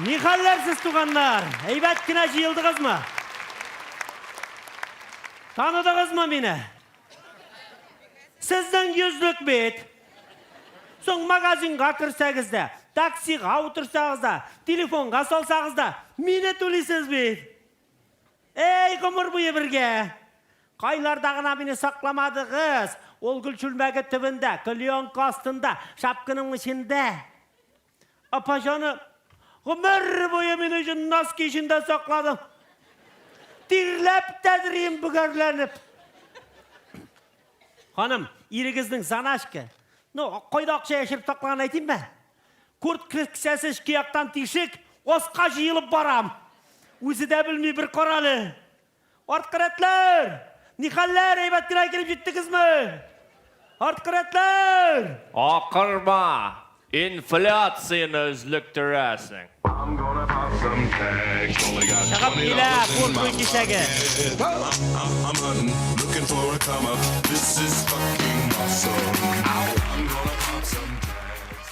Nihallersiz tuğanlar. Eybetkine jıyıldınız mı? Tanıdınız mı beni? Sizden yüzlük bit. Son magazinga kirsagizda, taksiga o'tirsagizda, telefonga solsagizda, meni to'laysiz bit. Ey qumur bo'yi birga. Qaylardagina meni saqlamadingiz. Ol gulchulmagi tibinda, klyonka ostida, shapkining ichida. Apajoni qumur bo'yi meni uchun noski ichida saqladim. Tirlab tadrim bugarlanib. Hanım, irigizning zanashki. Qo'yda aqcha yashirib taqlagan aytaymi? Kurt kirsasi ikki yoqdan teshik, osqa jiyilib boram. O'zi da bilmay bir qorali. Ortqiratlar! Nihallar aybatga kelib yetdingizmi? Ortqiratlar! Oqirma, inflyatsiyani o'zliktirasing. Chaqib ila, qo'rqo'y kechagi. I'm hunting, looking for a come up. This is fucking awesome. I'm gonna pop some tags.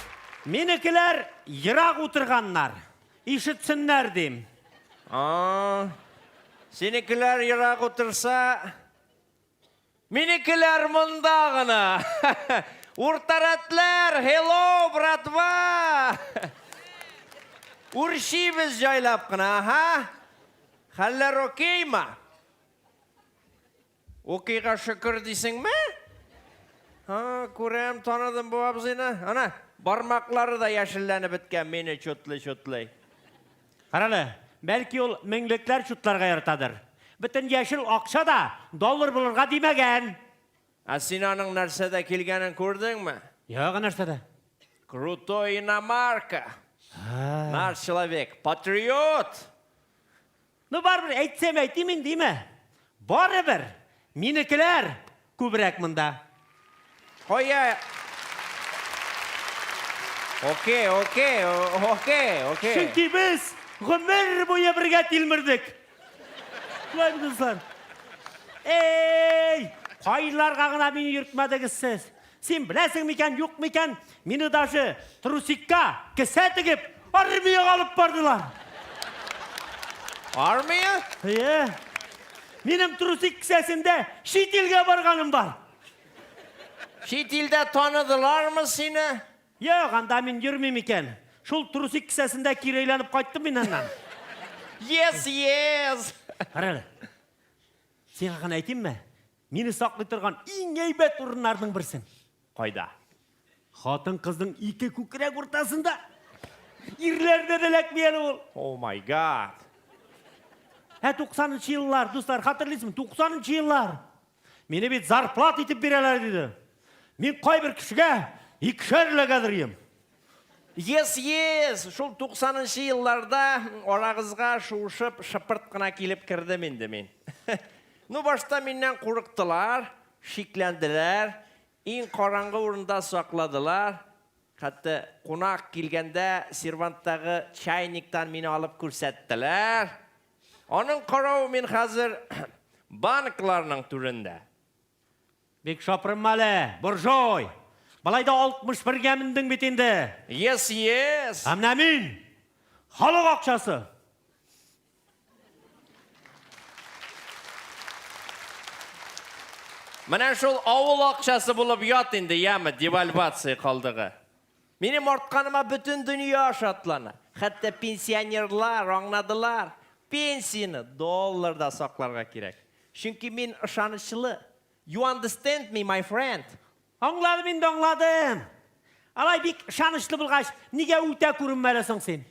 Menikilar yiroq o'tirganlar. Eshitsinlar deyim. Senikilar yiroq o'tirsa, menikilar mundag'ina. O'rtaratlar, hello bratva. Urishimiz joylabqina, ha? Hallar okeymi? Okeyga shukr deysingmi? Ha, ko'ram, tanidim bu abzini. Ana, barmoqlari da yashillanib bitgan meni cho'tlay. Qarali, belki ol mingliklar chutlarga yaratadir. Bütün yeşil aqcha da dollar bulurga demagan. Sinanın narsada kelganin ko'rdingmi? Yo'q, narsada. Крутой иномарка. Наш человек, патриот. Ну baribir aytsam aytaymin deymi? Baribir menikilar ko'proq munda. Qo'ya. Okey. Chunki biz umr bo'yi birga tilmirdik. Voy do'stlar. Ey, qaylarga g'ina meni yurtmadingiz siz. Sen bilasingmikan, yo'qmikan, meni dashi trusikka kisa tigib, armiyaga olib bordilar. Armiya? He. Mening trusik kisasimda chet elga borganim bor. Chet elda tanidilarmi seni? Yo'q, anda men yurmayman ekan. Shul trusik kisasida kiraylanib qaytdim mendan. Yes. Qarang. Sen haqini aytaymi? Meni saqlay turgan eng aybat o'rinlarning birisin. Qayda? Xotin qizning ikki ko'krak o'rtasida. Irlarda dalakmayali ol. Oh my god. 90-yillar, do'stlar, xatirlaysizmi? 90-yillar. Meni bir zarplat etib beralar dedi. Men qo'y bir kishiga 2 lagadırıyım. Yes. Shul 90-yillarda orag'izga shuvshib, shipirtqina kelib kirdim endi men. Nu boshda mendan qo'rqdilar, shiklandilar, eng qorong'i o'rinda saqladilar. Hatto qo'noq kelganda servantdagi chaynikdan meni olib ko'rsatdilar. Onun qarov men hozir banklarning turida. Bek shopirim mali, burjoy. Balayda 61 ga minding bit endi. Yes. Hamna men xalq aqchasi. Mana shul ovul aqchasi bo'lib yot endi, yami devalvatsiya qildig'i. Mening ortqanima butun dunyo shotlana. Hatto pensionerlar angladilar. Pensiyani dollarda saqlarga kerak. Chunki men ishonchli. You understand me, my friend? Anladım. Alay bek ishonchli bo'lg'ash, nega o'ta ko'rinmaysan sen?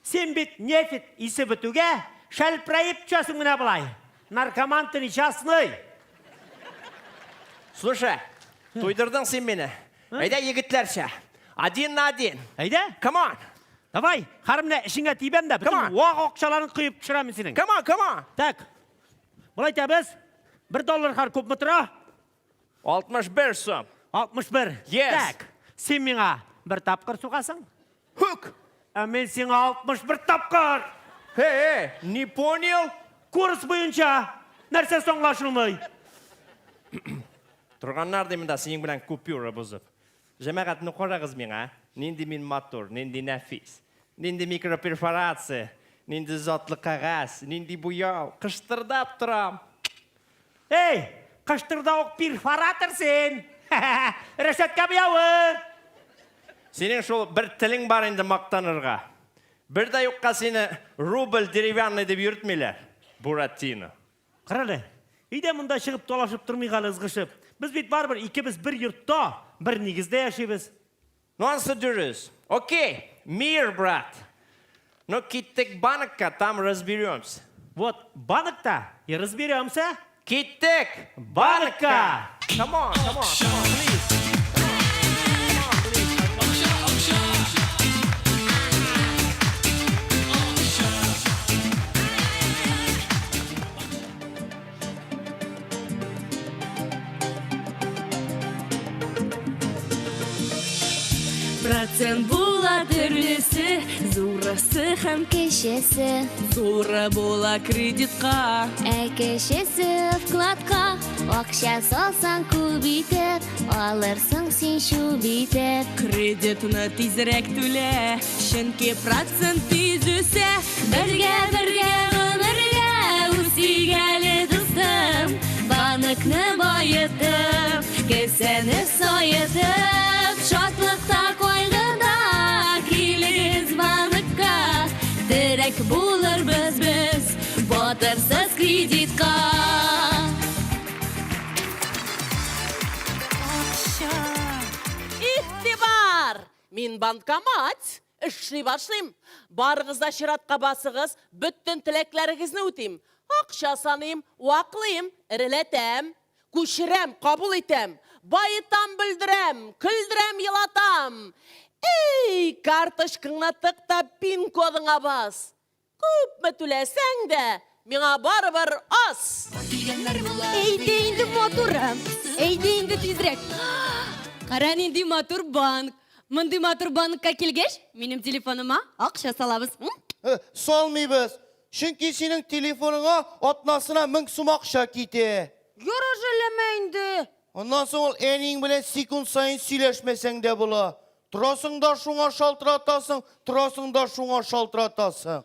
Sen bit nefit isi bituga shalprayib tushasing mana bulay. Narkoman nechasniy. Слушай, to'ydirding sen meni. Ayda yigitlarcha. Один на один. Ayda? Come on. Davay, qarimda ishingga tiyibam-da, butun voq oqchalarni quyib tushiraman sening. Come on. Tak. Bulay aytamiz. $1 har ko'pmi tura? 61 so'm. 61. Yes. Tak. Sen menga bir tapqir so'qasan. Hook. Men senga 61 tapqir. Hey, не понял? Kurs bo'yicha narsa so'nglashilmay. Turganlar demida sening bilan kupyura buzib. Jamag'atni qo'rag'iz menga. Nendi men motor, nendi nafis. Нинди микроперфорация, нинди затлы қағаз, нинди буяу, қыштырдап тұрам. Ей, қыштырдауық перфоратор сен. Рәшәтке бұяуы. Сенің шол бір тілің бар енді мақтанырға. Бірдай ұққа сені рубль деревянный деп үйретмелер. Буратино. Қаралы, үйде мұнда шығып толашып тұрмайғалы ызғышып. Біз бет бар бір, ikimiz бір yurtта, бір негізде яшайбыз. Нонсы дұрыс. Окей, мир, брат. Но киттік банкка, там разберемся. Вот, банкта и разберемся. Киттік банкка! Come on, please. Процент була түрлісі, зурасы һәм Кешесі, зуры була кредитқа. кешесі вкладқа. Ақша салсаң көбейтіп, алырсың сен шөбейтіп. Кредитны тизрәк түлә, чөнки процент тиз үсә. Бірге ғұмырға өсігәлі достым. Банкны байытып, кесені сайытып. Шатлықта қойғыда келіңіз банкқа. Тірек болыр біз, батырсыз кредитқа. İhtibar! Min bankomat, işli başlayayım. Barınızda şiratqa basığız, bütün tileklerinizni öteyim. Akşa sanayım, vaklıyım, iriletem, kuşirem, kabul etem. Bayıtam bildirem, küldürem, yılatam. Ey, kartışkına tıkta pin koduna bas. Küp mü tülesen de, mina barbar az. Eydi indi motorum, eydi indi tizrek. Қаран инди матур банк. Мындай матур банкка келгеш, менің телефоныма ақша салабыз. Салмайбыз. Чөнки синең телефоныңа атнасына 1000 сум акча китә. Ярашылама инде. Ondan соң ул әниң белән секунд сайын сөйләшмәсәң дә була. Торасың да шуңа шалтыратасың, торасың да шуңа шалтыратасың.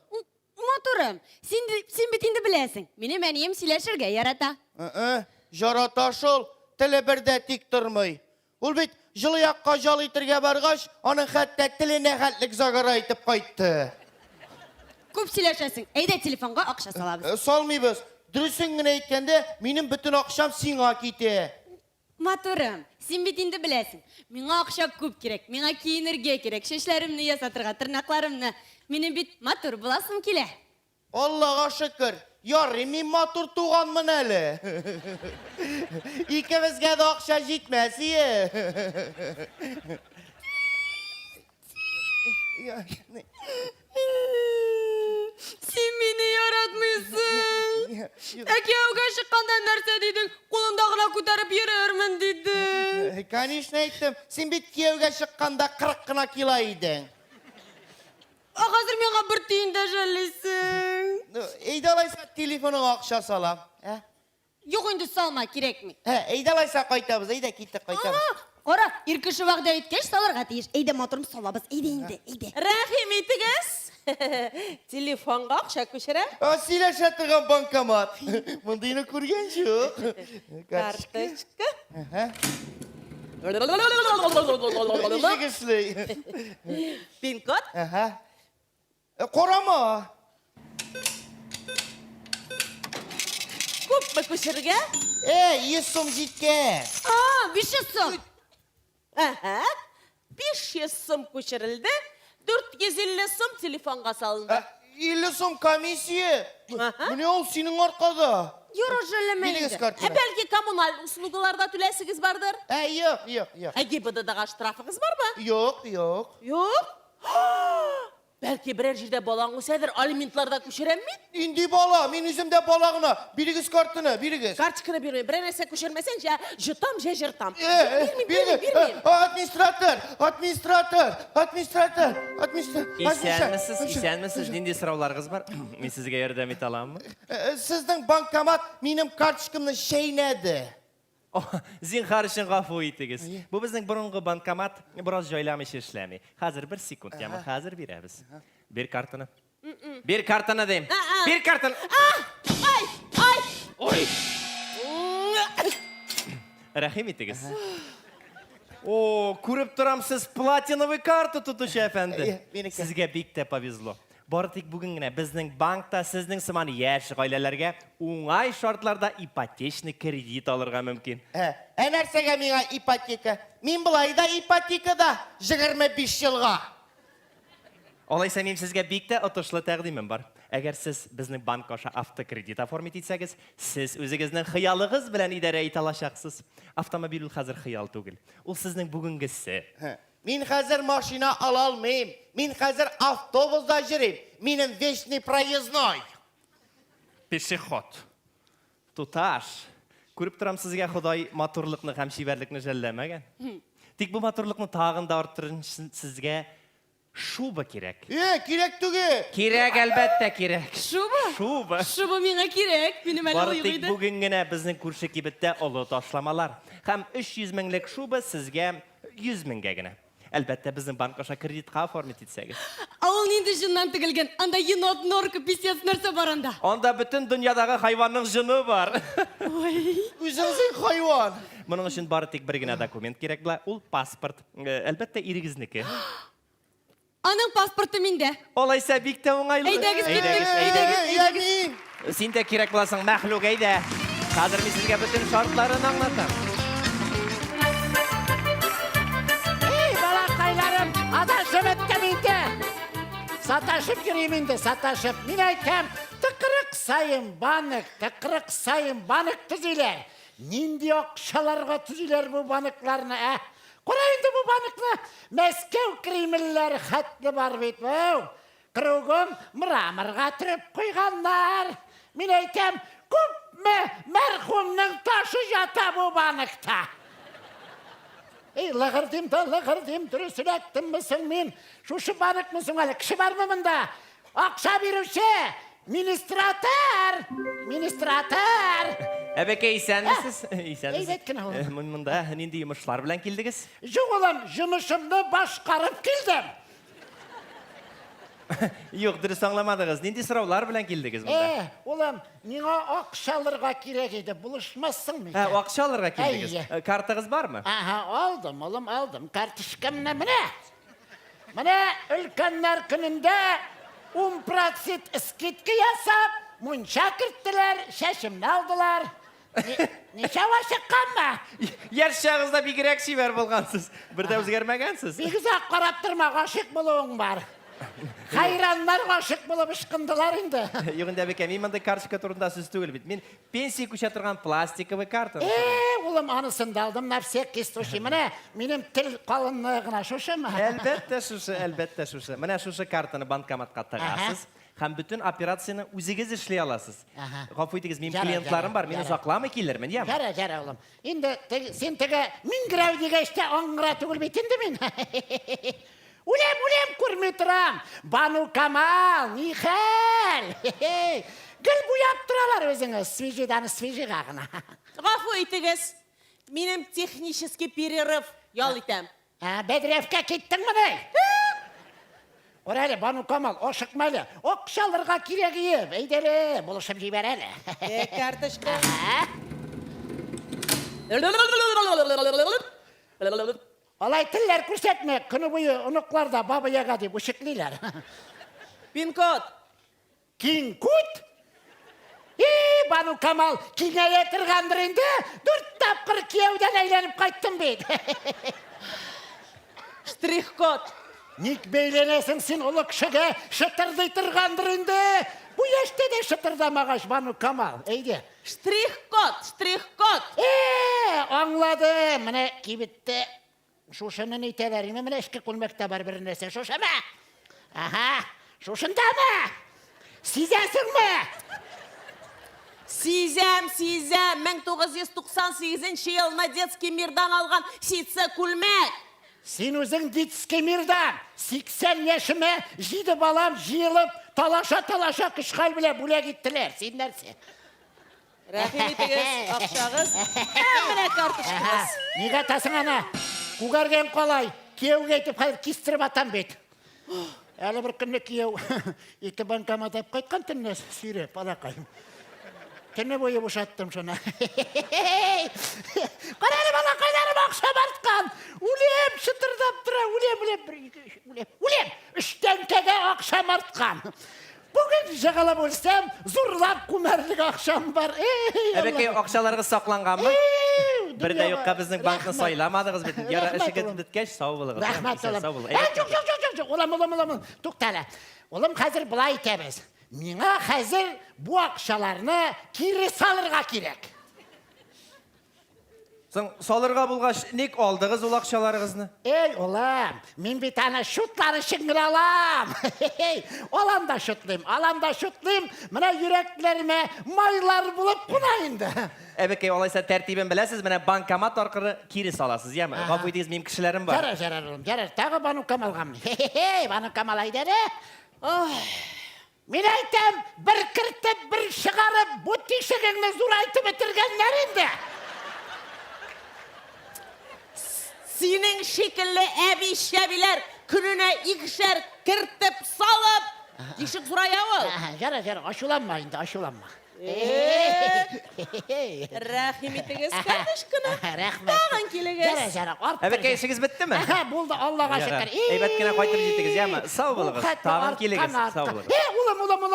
Матурым, син бит инде беләсең. Минем әнием сөйләшергә ярата. Жарата шул, теле бердә тик тормый. Ул бит җылы якка җал итәргә баргач, аның хәтта теленә хәтлек загара итеп кайтты. Күп сөйләшәсең. Әйдә телефонга ақша салабыз. Салмыйбыз. Дөресен генә әйткәндә, минем бөтен акчам сиңа китә. Матурым, син бит инде беләсең. Миңа акча күп кирәк. Миңа киенергә кирәк. Шешләремне ясатырга, тырнакларымны. Минем бит матур буласым килә. Аллага шөкер. Ярый, мин матур туганмын әле. Икебезгә дә акча җитмәс ие. Син мине яратмыйсың. Кияүгә чыкканда нәрсә дидең? Кулыңда гына күтәреп йөрермен дидең. Конечно әйттем, син бит кияүгә чыкканда 40 кына кило идең. Хәзер миңа бер тиен дә жәллисең. Әйдә алайса телефоныңа акча салам. Юк инде салма, кирәкми. Әйдә алайса кайтабыз, әйдә киттек кайтабыз. Кара, ир кеше вәгъдә иткәч салырга тиеш. Әйдә матурым салабыз. Әйдә инде, әйдә. Рәхим итегез. Telefonga akşa köşerem. Сөйләшә торган банкомат. Мондыйны күргән юк. Карточка. Ничек эшләй? Pin kod. Карама. Күпме köşerge? 100 сум җиткән. 500 сум. 500 сум köşerildi. 450 сум telefonga salındı. 50 сум комиссия. Aha. Менә ул синең аркада. Юра жәлләмә Бирегез инде. картаны. Belki kommunal uslugularda tülesigiz vardır. Юк. GİBD'da штрафınız var mı? Юк. Yok. Belki birer жерде балаңыз әдір алиментlarda köşerem mi? Инди бала, мин үземдә бала гына. Бирегез картаны, бирегез. Kartçıkını birmeyin. Bir нәрсе köşermesen ya jıtam ya jırtam. Bilmiyorum. Administratör. İсәнмесез, нинди сорауларыгыз бар? Мин сезгә ярдәм итә аламмы? Сезнең банкомат минем карточкамны шәйнәде. Зинһар өчен гафу итегез. Бу безнең борынгы банкомат бераз җайламый эшләми. Хәзер 1 секунд, яма хәзер бирәбез. Bir kартаны. Bir kартаны дейм. Bir kартаны. Ай, ай. Ой. Рахим итегіз. О, көріп тұрам, сіз платиновый карта тұтушы әфәнді. Менікі. Сізге бик те повезло. Бары тек бүгін генә безнең банкта сезнең сыман яшь гаиләләргә уңай шартларда ипотечный кредит алырга мөмкин. Нәрсәгә миңа ипотека? Мин болай да ипотекада 25 елга. Алайса мин сезгә бик тә отышлы тәкъдимем бар. Әгәр сез безнең банк аша автокредит оформить итсәгез, сез үзегезнең хыялыгыз белән идарә итә алачаксыз. Автомобиль ул хәзер хыял түгел. Ул сезнең бүгенгесе. Мин хәзер машина ала алмыйм. Мин хәзер автобуста йөрим. Минем вечный проездной. Пешеход. Туташ. Күреп торам сезгә Ходай матурлыкны һәм шибәрлекне жәлләмәгән. Тик бу матурлыкны тагын да арттырыр өчен сезгә шуба кирәк. Кирәк түгел. Кирәк, әлбәттә кирәк. Шуба? Шуба. Шуба миңа кирәк. Минем әле Бары тик уйгыйды. бүген генә безнең күрше кибеттә олы ташламалар. Һәм 300 меңлек шуба сезгә 100 меңгә генә. Әлбәттә безнең банк аша кредитка оформить итсәгез. Ул нинди җыннан тегелгән? Анда енот, норка, писец нәрсә бар анда. Анда бөтен дөньядагы хайванның җыны бар. Ой. Үзеңсең хайван. Моның өчен бары тик бер генә документ кирәк була. Ул паспорт. Әлбәттә ирегезнеке. Аның паспорты миндә. Алайса бик тә уңайлы. Әйдәгез, киттек. Ягъни Син дә кирәк буласың, мәхлук, әйдә. Хәзер мин сезгә бөтен шартларын аңлатам. Ey balakaylarım, adaşım ettim indi. Sataşıp gireyim indi, sataşıp. Min aytam, tıkırık sayın banık tüzüler. Nindi okşalarga tüzüler bu banıklarını, Kolayında bu banıklı Meskev Kreml'ler hatlı var bit bu. Kırıgım mıramırga tırıp koyganlar. Min aytam, kup merhumның taşı yata bu banıkta. Ey lığırdım, dürüsün ettim misin min? Şuşu banık mısın öyle? Kişi var mı bunda? Akşa birüşe, ministratör. Әбәкәй, исәнмесез? Исәнмесез. Evet, kina oğlum. Монда нинди йомышлар белән килдегез? Жоқ oğlum, жұмышымды башқарып келдім. Юк, дөрес аңламадыгыз. Нинди сораулар белән килдегез монда? Oğlum, миңа акчаларга кирәк иде, булышмассың микән? Акча алырга килдегез. Әйе. Картагыз бармы? Aldım oğlum, aldım. Картышкамны менә. Менә өлкәннәр көнендә 10% скидка ясап, мунча керттеләр, шәшемне алдылар. Ничә вашыкканмы? Яшь чагызда бигрәк шибәр булгансыз. Бер дә үзгәрмәгәнсез. Бик озак карап торма, гашык булуың бар. Хайраннар гашык булып ышкындылар инде. Юк инде әбәкәй, мин монда карточка турында сүз түгел бит. Мин пенсия күчә торган пластиковый карта. Улым, анысын да алдым, нәрсә кистуши. Менә минем тел калынлыгына шушымы? Әлбәттә шушы. Менә шушы картаны банкоматка тыгасыз. Һәм бүтән операцияны үзегез эшли аласыз. Гафу итегез, минем клиентларым бар, мин озакламый килермен, яме? Жара, улым. Инде сен теге мин грәү дигәчтә аңгыра түгел бит инде мин. Үлем күрми торам. Бану Камал, ни хәл? Гел буяп торалар өзеңез, свежига гына. Гафу итегез. Минем технический перерыв. Ял итәм. Бәдрәфкә киттеңме ни? Орәле, Бану Камал, ашыкма әле. Акчаларга кирәк иде. Әйдәле, булышып җибәр әле. Карточка. Алай телләр күрсәтмә, көне буе оныкларда баба яга дип ушыклыйлар. Пин-код. Кинкут? Бану Камал, кинәя торгандыр инде. 4 тапкыр кияүдән әйләнеп кайттым бит. Штрих-код. Ник бәйләнәсең син улы кешегә, шытырдый торгандыр инде. Бу яшьтә дә шытырдамагач, Бану Камал. Әйдә. Штрих-код. Аңладым. Менә кибеттә шушыны әйтәләр. Менә эшкә күлмәктә бар бер нәрсә. Шушымы? Шушындамы? Сизәсеңме? Сизәм. 1998 елны детский мирдан алган ситса күлмәк. Син үзең детский мирдан 80 яшемә 7 балам җыелып, талаша кышкал белән бүләк иттеләр. Син нәрсә? Рәхим итегез, акчагыз. Менә карточкагыз. Нигә тасың ана? Күгәргән калай. Кияүгә әйтеп хәзер кистереп атам бит. Әлі бір күнде күйеу екі банкомат алып қайтқан түнне сүйреп, балақайым. Түні бойы бошаттым шыны. Қарайлы балақайларым ақша бартқан. Улем шытырдап тұра, улем. Үштенкеге ақша мартқан. Bugün жағалап өлсем, зұрлап күмәрлік ақшам бар. Әбекей, ақшаларыңыз сақланған ма? Бірде юққа біздің банкны сайламадыңыз бетін. Яра ішігіт біткеш, сау болыңыз. Рахмет, олам. Жоқ, олам. Тоқталы. Олам қазір бұлай етеміз. Меңа қазір бұл ақшаларны кері салырға керек. Салырға бұлғаш, нек алдығыз ол ақшаларыңызны? Олам, мен бет ана шутлары шыңғыр алам. Оламда шутлайым. Мына юректілеріме майлар болып құнайынды. Әбекей, олайса тәртибін білесіз, міне банкомат арқыры кері саласыз, ема? Ғафу етіңіз, мен кішілерім бар. Жарар, тағы банком алғам. Банком алайдары. Мен айтам, бір кіртіп, бір шығарып, бұл тишігіңні зұрайтып бітіргенлер енді. Senin şekilli əbi-şəbilər gününə ikişər kırtıp salıp dişik suraya ol. Жарар, aşulanma indi, aşulanma. Rahim etiniz kardeşkine. Rəhmət. Dağın kiliniz. Жарар, Әбекей, ішіңіз бітті ме? Болды, Allah'a şükür. Әйбәткені қайтып жетіңіз, ема? Сау болыңыз, тағын келіңіз, сау болыңыз.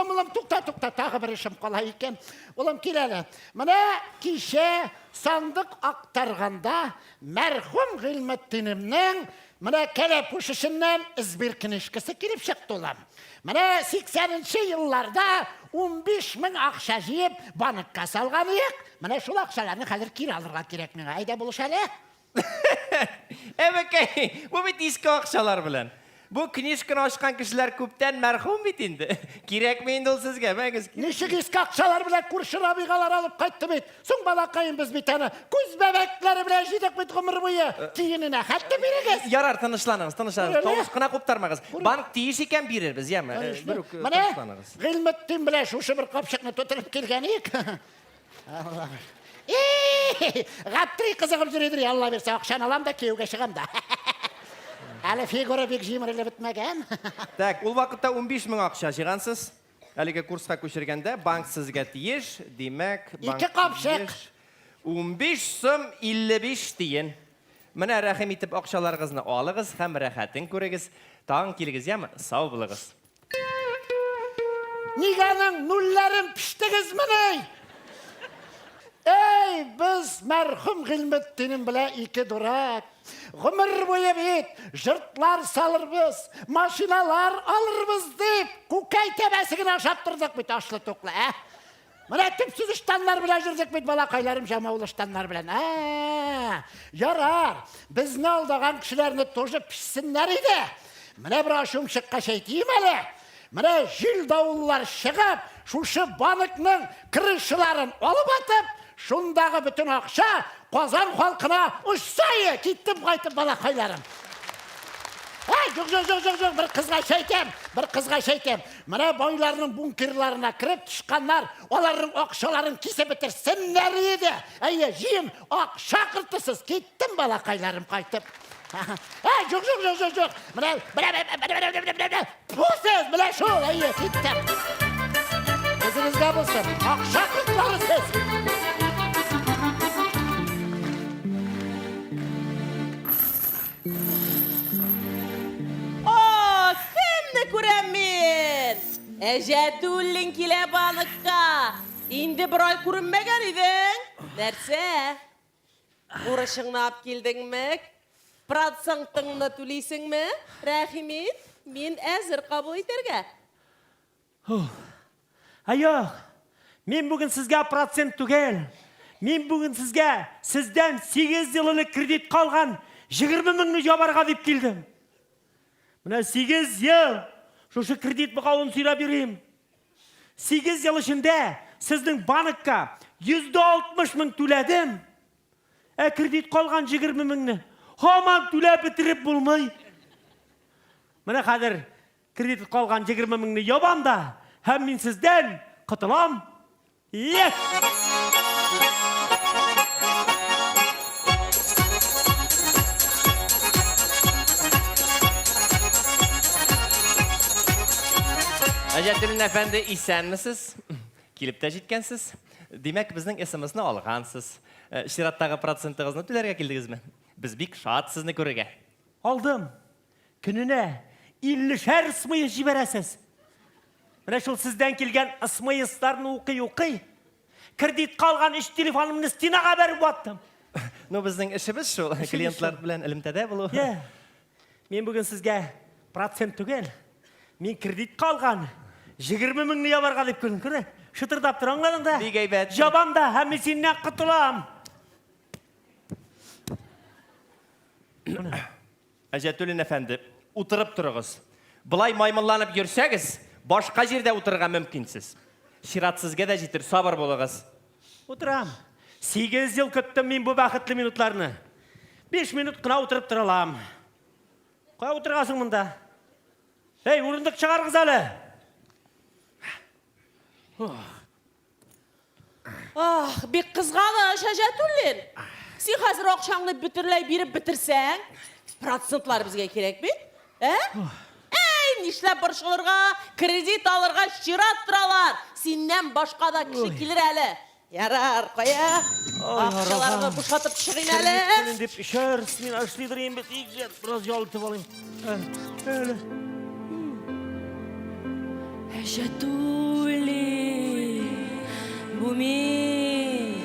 Улам, туқта, тағы бір ішім қалай екен. Улам, келелі. Мына кеше сандық ақтарғанда мәрхум ғилметтінімнің мына кәлі пұшышынан ізбір кінішкісі келіп шықты олам. Мына 80-ші елларда 15.000 ақша жиып банкқа салған ек. Мына шул ақшаларны қазір кері алырға керек мен. Айда бұлыш әлі? Әбекей, бұл бет ескі ақшалар білін. Бұл книжканы ашқан кішілер көптен мәрхум бет енді. Керек мейінді ол сізге, мәңіз. Нешік ескі ақшалар білен күрші рабиғалар алып қайтты бет. Соң балақайын біз бетені көз бәбәклері білен жидек бет ғымыр бойы. Тиініне қатты берегіз. Ярар, тынышланыңыз. Тоғыз қына құптармағыз. Банк тиіш екен берербіз, емі? Міне, ғилметтен білен шушы бір қапшықны төтіріп келген ек. Ғаптыры қызығып жүредір, алла берсе ақшан алам да кеуге шығам да. Әлі фигура бек жимірілі бітмеген. Так, ол вақытта 15.000 ақша жиғансыз. Әліге курсқа көшіргенде банк сізге тиеш, демек, банк Екі қапшық. 15 сым 55 дейін. Міне рәхім етіп ақшаларыңызны алығыз, һәм рәхәтін көрегіз. Тағын келігіз, емі? Сау болығыз. Неганың нулларын піштігіз міней? Біз мәрхім ғилметтенім біле екі дұрак. Ғымыр бойы бет, жұртлар салырбыз, машиналар алырбыз деп, көкәй тәбәсігін ашаттырдық бет ашлы тоқлы, Мына түпсіз ұштанлар біле жүрдік бет балақайларым жамаулы ұштанлар білен. Ярар, біздің алдаған кішілеріні тоже пішсінлер еді. Мына бір ашуым шыққа шайтейім әлі. Мына жил дауыллар шығып, шушы банкның кірішіларын олып атып, шундағы бүтін ақша Qozon xalqına ұшсайы, кеттім қайтып балақайларым. Жоқ, бір қызға шайтем. Мына байларының бункерларына кіріп түшқанлар, олардың ақшаларын кесе бітірсінлер еді. Жиын, ақша қыртысыз, кеттім балақайларым қайтып. Жоқ. Мына, пұсыз, мына шол, кеттім. Өзіңізге болсын, ақша қыртлары сіз. Әжәтуллин келе баныққа. Инді бір ай көрінмеген едің. Нәрсе? Ұрышыңны ап келдің ме? Процентыңны төлейсің ме? Рахимет, мен әзір қабыл етерге. Айоқ, мен бүгін сізге процент түгел. Мен бүгін сізге сізден 8 жылылық кредит қалған 20 мыңны жабарға деп келдім. Мына 8 ел. Шушы кредит бұқауын сүйра берейім. 8 жыл ішінде сіздің банкқа 160 мың төләдім. Кредит қалған 20 мыңны. Хаман төләп бітіріп болмай. Мына қадір кредит қалған 20 мыңны ябам да, һәм мен сізден құтылам. Әжәтүлін әфәнді исәнмісіз? Келіп тә жеткенсіз? Демек, біздің ісімізні алғансыз. Шираттағы процентіңізні төлерге келдіңізме? Біз бик шат сізні көреге. Алдым. Күніне 50 ысмайы жібересіз. Міне шул сізден келген ысмайыстарын оқи. Кредит қалған үш телефонымны стенаға бәріп баттым. Ну, біздің ішіміз шул, клиентлар білән ілімтәді болу. Мен бүгін сізге процент түгел. Мен кредит қалған 20 мыңны ябарға деп көрдім. Көрі, шытырдап тұр, аңладың да? Бик әйбәт. Жабам да, һәм мен сенен құтылам. Әжәтүлін әфәнді, отырып тұрығыз. Бұлай маймылланып көрсәгіз, башқа жерде отырға мүмкінсіз. Ширатсызға да жетір, сабыр болығыз. Отырам. 8 жыл күттім мен бұл бақытлы минутларны. 5 минут қына отырып тұралам. Қой отырғасың мұнда? Ей, орындық шығарғыз әлі. Бек қызғаны Әжәтүлін. Сен қазір ақшаңды бүтірлей беріп бітірсәң, процентлар бізге керек бе? Нишләп борышылырға, кредит алырға шират тұралар. Сеннен башқа да кіші келер әлі. Ярар, қоя. Ақшаларды бұшатып шығын әлі. Кредит деп ішерс, мен ашлидырейін бет, егжет, біраз жалытып алайын. Әжәтүлін, бұл мен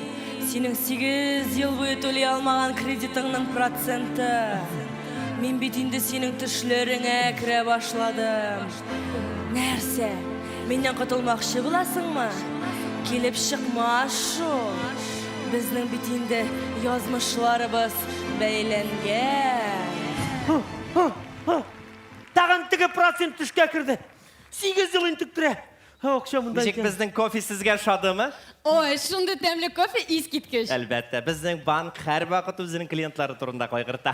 сенің 8 жыл бойы төлей алмаған кредитіңнің проценті. Мен бетінде сенің түшлеріңе кіре башладым. Нәрсе, менен құтылмақшы боласың ма? Келіп шықма шол. Біздің бетінде язмышларыбыз бәйленген. Тағын тігі процент түшке кірді. 8 жыл интіктіре. Оқша мұнда Бежек біздің кофе сізге шады ма? Ой, шунды тәмлі кофе искиткіш. Әлбәтті, біздің банк әр вақыт өзінің клиентлары тұрында қойғырта.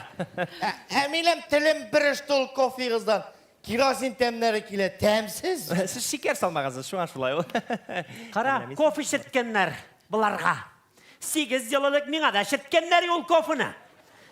Әмилем тілім бір штол кофе қыздан. Керосин тәмнері келе, тәмсіз. Сіз шекер салмағансыз, шуан шулай ол. Қара, кофе шірткенлер бұларға. 8 жылылық меңа да шірткенлер ол кофені.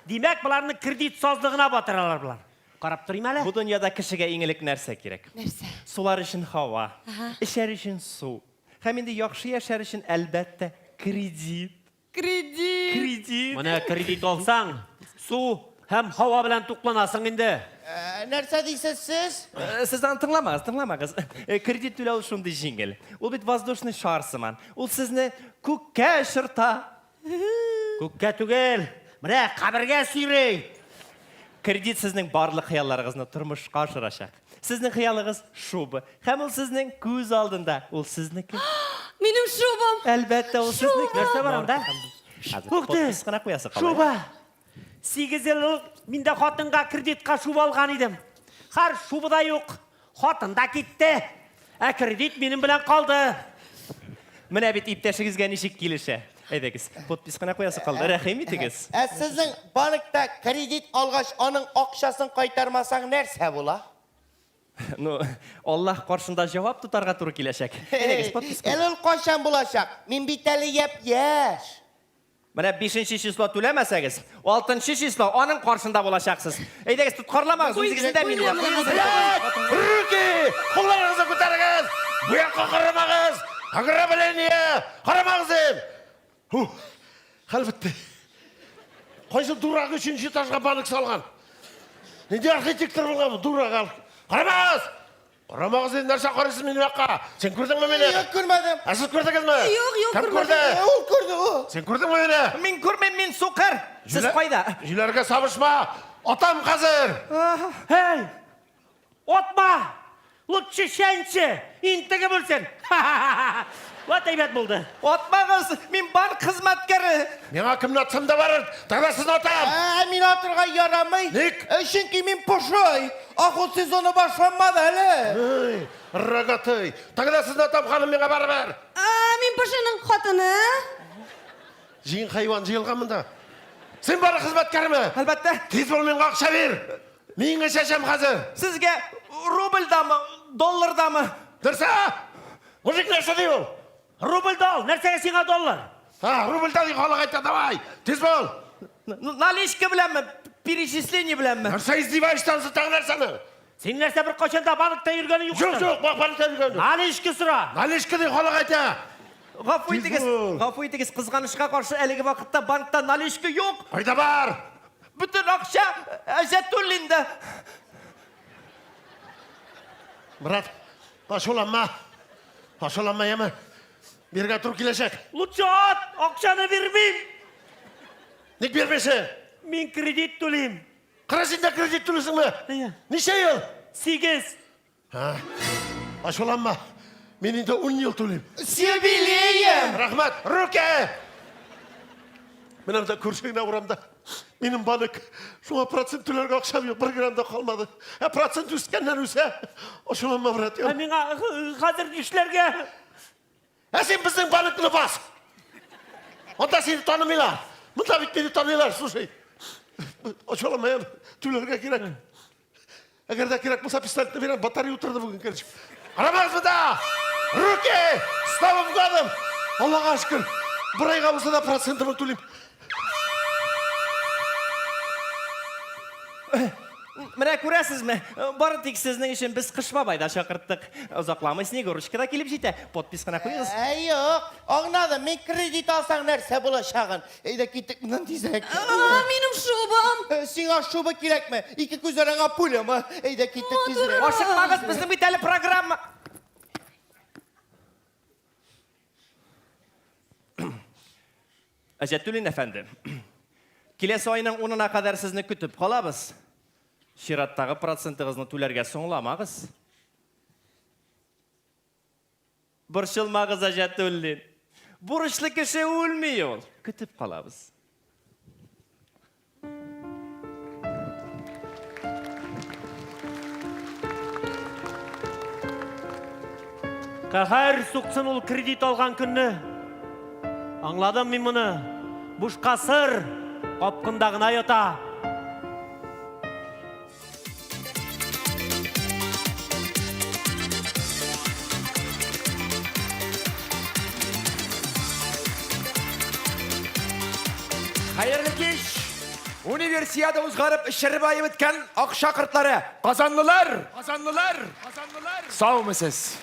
Демек, бұларны кредит создығына батыралар бұлар. Қарап тұрайым әлі? Бұл дүнияда кішіге еңілік нәрсе керек. Нәрсе? Сулар үшін хава, ішер үшін су. Һәм енді яқшы яшар үшін әлбәтті кредит. Кредит. Мұны кредит алсаң, су һәм хава білән туқланасың енді. Нәрсе дейсіз сіз? Сіз тыңламағыз. Кредит төлеу шундай жеңіл. Ол бит воздушный шар сыман. Ол сізні көкке шырта. Көкке түгел, міне қабірге сүйрей. Кредит сіздің барлық қияларыңызны тұрмышқа ұшырашақ. Сіздің қиялыңыз шубы. Һәм ол сіздің көз алдында. Ол сізнікі. Менің шубам. Әлбәтте, ол сізнікі. Нәрсе бар анда? Подпис қана қоясы қалай? Шуба. 8 жыл менде қатынға кредитқа шуба алған едім. Қар шубыда жоқ. Қатында кетті. Кредит менің білән қалды. Міне бит иптәшігізге нешік келіші. Әйдегіз, подпис қана қоясы қалды. Рәхим етігіз. Сіздің банкта кредит алғаш, оның ақшасын қайтармасаң нәрсе бола? Ну, Аллах қаршында жауап тұтарға тұры келешек. Әйдегіз, подпис қоясы. Әліл қашан болашақ? Мен битәлі еп-еш. Міне 5-ші число төлемәсәгіз, 6-ші число оның қаршында болашақсыз. Әйдегіз, тұтқарламағыз, өзіңіздің дәрменіне. Руки! Қолдарыңызды көтеріңіз! Бұяққа қарамағыз! Ограбление! Қарамағызым! Қалбітті. Қойсы дурағы 3-ші этажға банк салған. Ненде архитектор болған дурағы ал. Қарамағыз! Қарамағыз енді нәрсе қарайсыз мені баққа. Сен көрдің ме мені? Yok көрмәдім. Сіз көрдіңіз ме? Yok, Кім көрмәдім. көрді? Ол көрді, о. Сен көрдің ме мені? Мен көрмем, мен соқыр. Сіз қайда? Үйлерге сабышма. Отам қазір. Ей, отма. Лучше шәнші. Интігі білсен. Вот әйбәт болды. Отмағыз, мен банк қызматкері. Меңа кімін атсам да барыр. Тағда сізін отам. Мен атырға ярамай. Ник? Çünkü мен пошай. Ақыл сіз оны башламады әлі. Рогатый. Тағда сізін отам ханым меңа бары бар. Мен пашының қатыны. Жиын хайуан жиылған мұнда. Сен бары қызматкәрі ме? Әлбәтті, Тез бол менға ақша бер. Менің шешем қазір. сізге рубльдамы, доллардамы? Дұрса? Мужик нәрсе дей ол? Рубльді ал, нәрсеге сеңа доллар. Рубль дал қалаға айта, давай. Тез бол. Наличка біләмі, перечисление біләмі? Нәрсе издеваешься тағы нәрсені? Sen nerse bir koşanda balıkta yürgeni yok. Жоқ, бақ барып тәргені. Налешке сұра. Налешкідей қолы қайта. Ғафу етіңіз, қызғанышқа қарсы әлгі вақытта банкта наличка жоқ. Қайда бар? Bütün ақша Әжетуллинде. Брат, ашуланма. Ашуланма, ема. Берге тұр келешек. Лучше at, ақшаны бермейм. Ник бермесе? Мен кредит төлейм. Қырасында кредит төлесің ме? Иә. Неше ел? 8. Ашуланма. Мен енді 10 ел төлейм. Себелейім! Рахмат, Руке! Менімді көрсеңіне ұрамда. Менің банк шуға процент төлерге ақшам жоқ, 1 грамда қалмады. Процент өскеннен өсе. Ашуланма, брат. Мен қазір ішлерге. Сен біздің банкны бас. Онда сені танымайлар. Мұнда бит мені танымайлар, слушай. Ашуланма, төлерге керек. Егер де керек болса, пистолетті берем, батарея отырды бүгін керші. Арамaz mı da? Ruki! Stavım kadın! Allah'a aşkın! Buraya kalırsa da prosentimi tuleyim. Міне көресізме, бары тек сіздің үшін біз Қышбабайда шақырттық. Ұзақламай Снегурочкада келіп жейті. Подпис қана қойыңыз. Yok, anladım. Men kredit alsan nerse bulaşağın. Eyde gittik bundan dizek. Benim şubam. Sina şuba gerek mi? İki gözlerine pulya mı? Eyde gittik dizek. Ашықпағыз, біздің бітәлі программа. Әжетуллин әфәнді, келесі айының 10-на қадар сізні күтіп қалабыз. Шираттағы процентіңізні төлерге соңламағыз. Бұршылмағыз, Әжетуллин. Бұрышлы кіші өлмей ол. Күтіп қалабыз. Қахар сұқсын ол кредит алған күнні. Аңладым мен мұны. Бұшқа сыр, қопқындағын айота. Hayırlı kеш. Универсиада ұзғарып ішіріп айып өткен ақ шақыртлары. Қазанлылар! Саумысыз.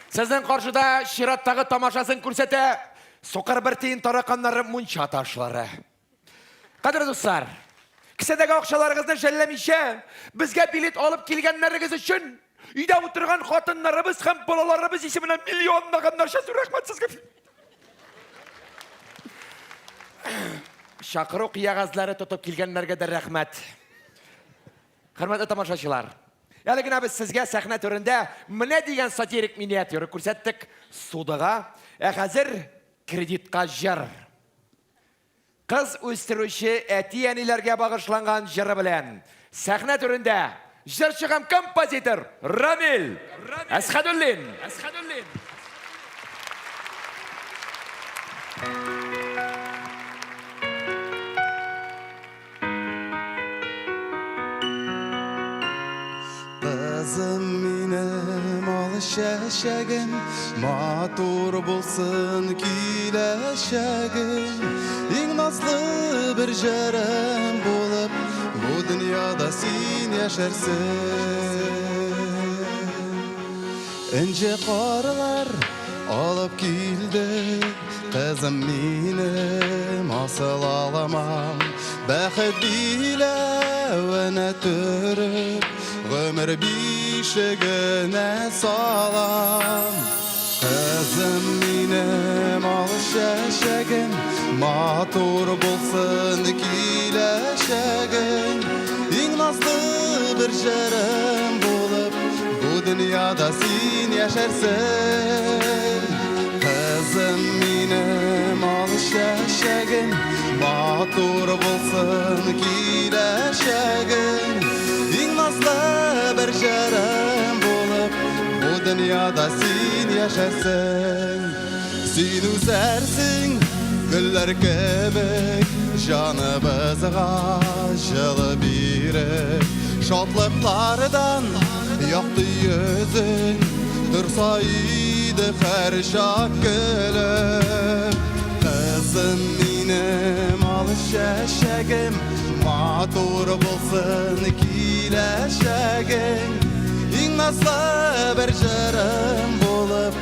Сіздің қаршыда Шираттағы тамашасын көрсеті соқыр бір тейін тарақанлары мұнша ташлары. Қадір достар, кіседегі ақшаларыңызды жәлемейше, бізге билет алып келгенлеріңіз үшін үйде отырған қатынларымыз һәм балаларымыз есімінен миллионнаған наршасы рахмат сізге. Шақыру қияғазлары тұтып келгенлерге де рахмет. Құрметті тамашашылар, әлігіне біз сізге сәхна түрінде міне деген сатирик миниатюры көрсеттік. Судыға, қазір кредитқа жыр. Қыз өстіруші әти-әнелерге бағышланған жыры білен. Сәхна түрінде жыр шығам композитор Рамил Әсхадуллин. Kızım benim alışaşagim, matur bulsun kileşagim. En nazlı bir jarım bulup, bu dünyada sen yaşarsın. İnce karlar alıp geldi, kızım benim asıl alamam. Bakıt bile ve türüp, ömür bişigine salam. Kızım benim alışaşagim, matur bulsun kileşagim. En nazlı bir jarım bulup, bu dünyada sen yaşarsın. Kızım benim alışaşagim, matur bulsun kileşagim. En nazlı bir jarım bulup, bu dünyada sen yaşarsın. Sen üzersin güller kebek, canımızga жылы birek. Şatlıklardan yaktı yüzün, dursaydı her şak gülüp. Kızım minim alış yaşagim Matur bulsun kileşegin İn nazlı bir jarım bulup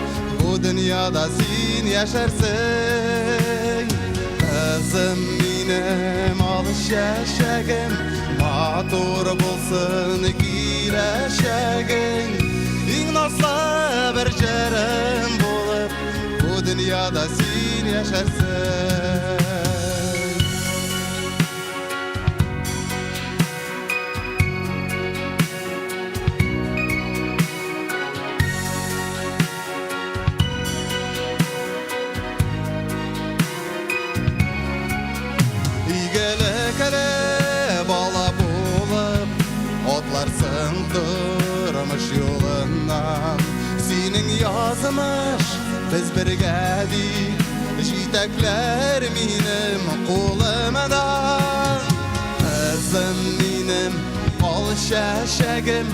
Bu dünyada sin yaşarsın Kızım minim alış yaşagim Matur bulsun kileşegin İn nazlı bir jarım bulup Bu dünyada sin yaşarsın Otlarsın durmuş yolundan Senin yazmış biz birge değil Jitekler minim kolumdan Kızım minim ol şeşegim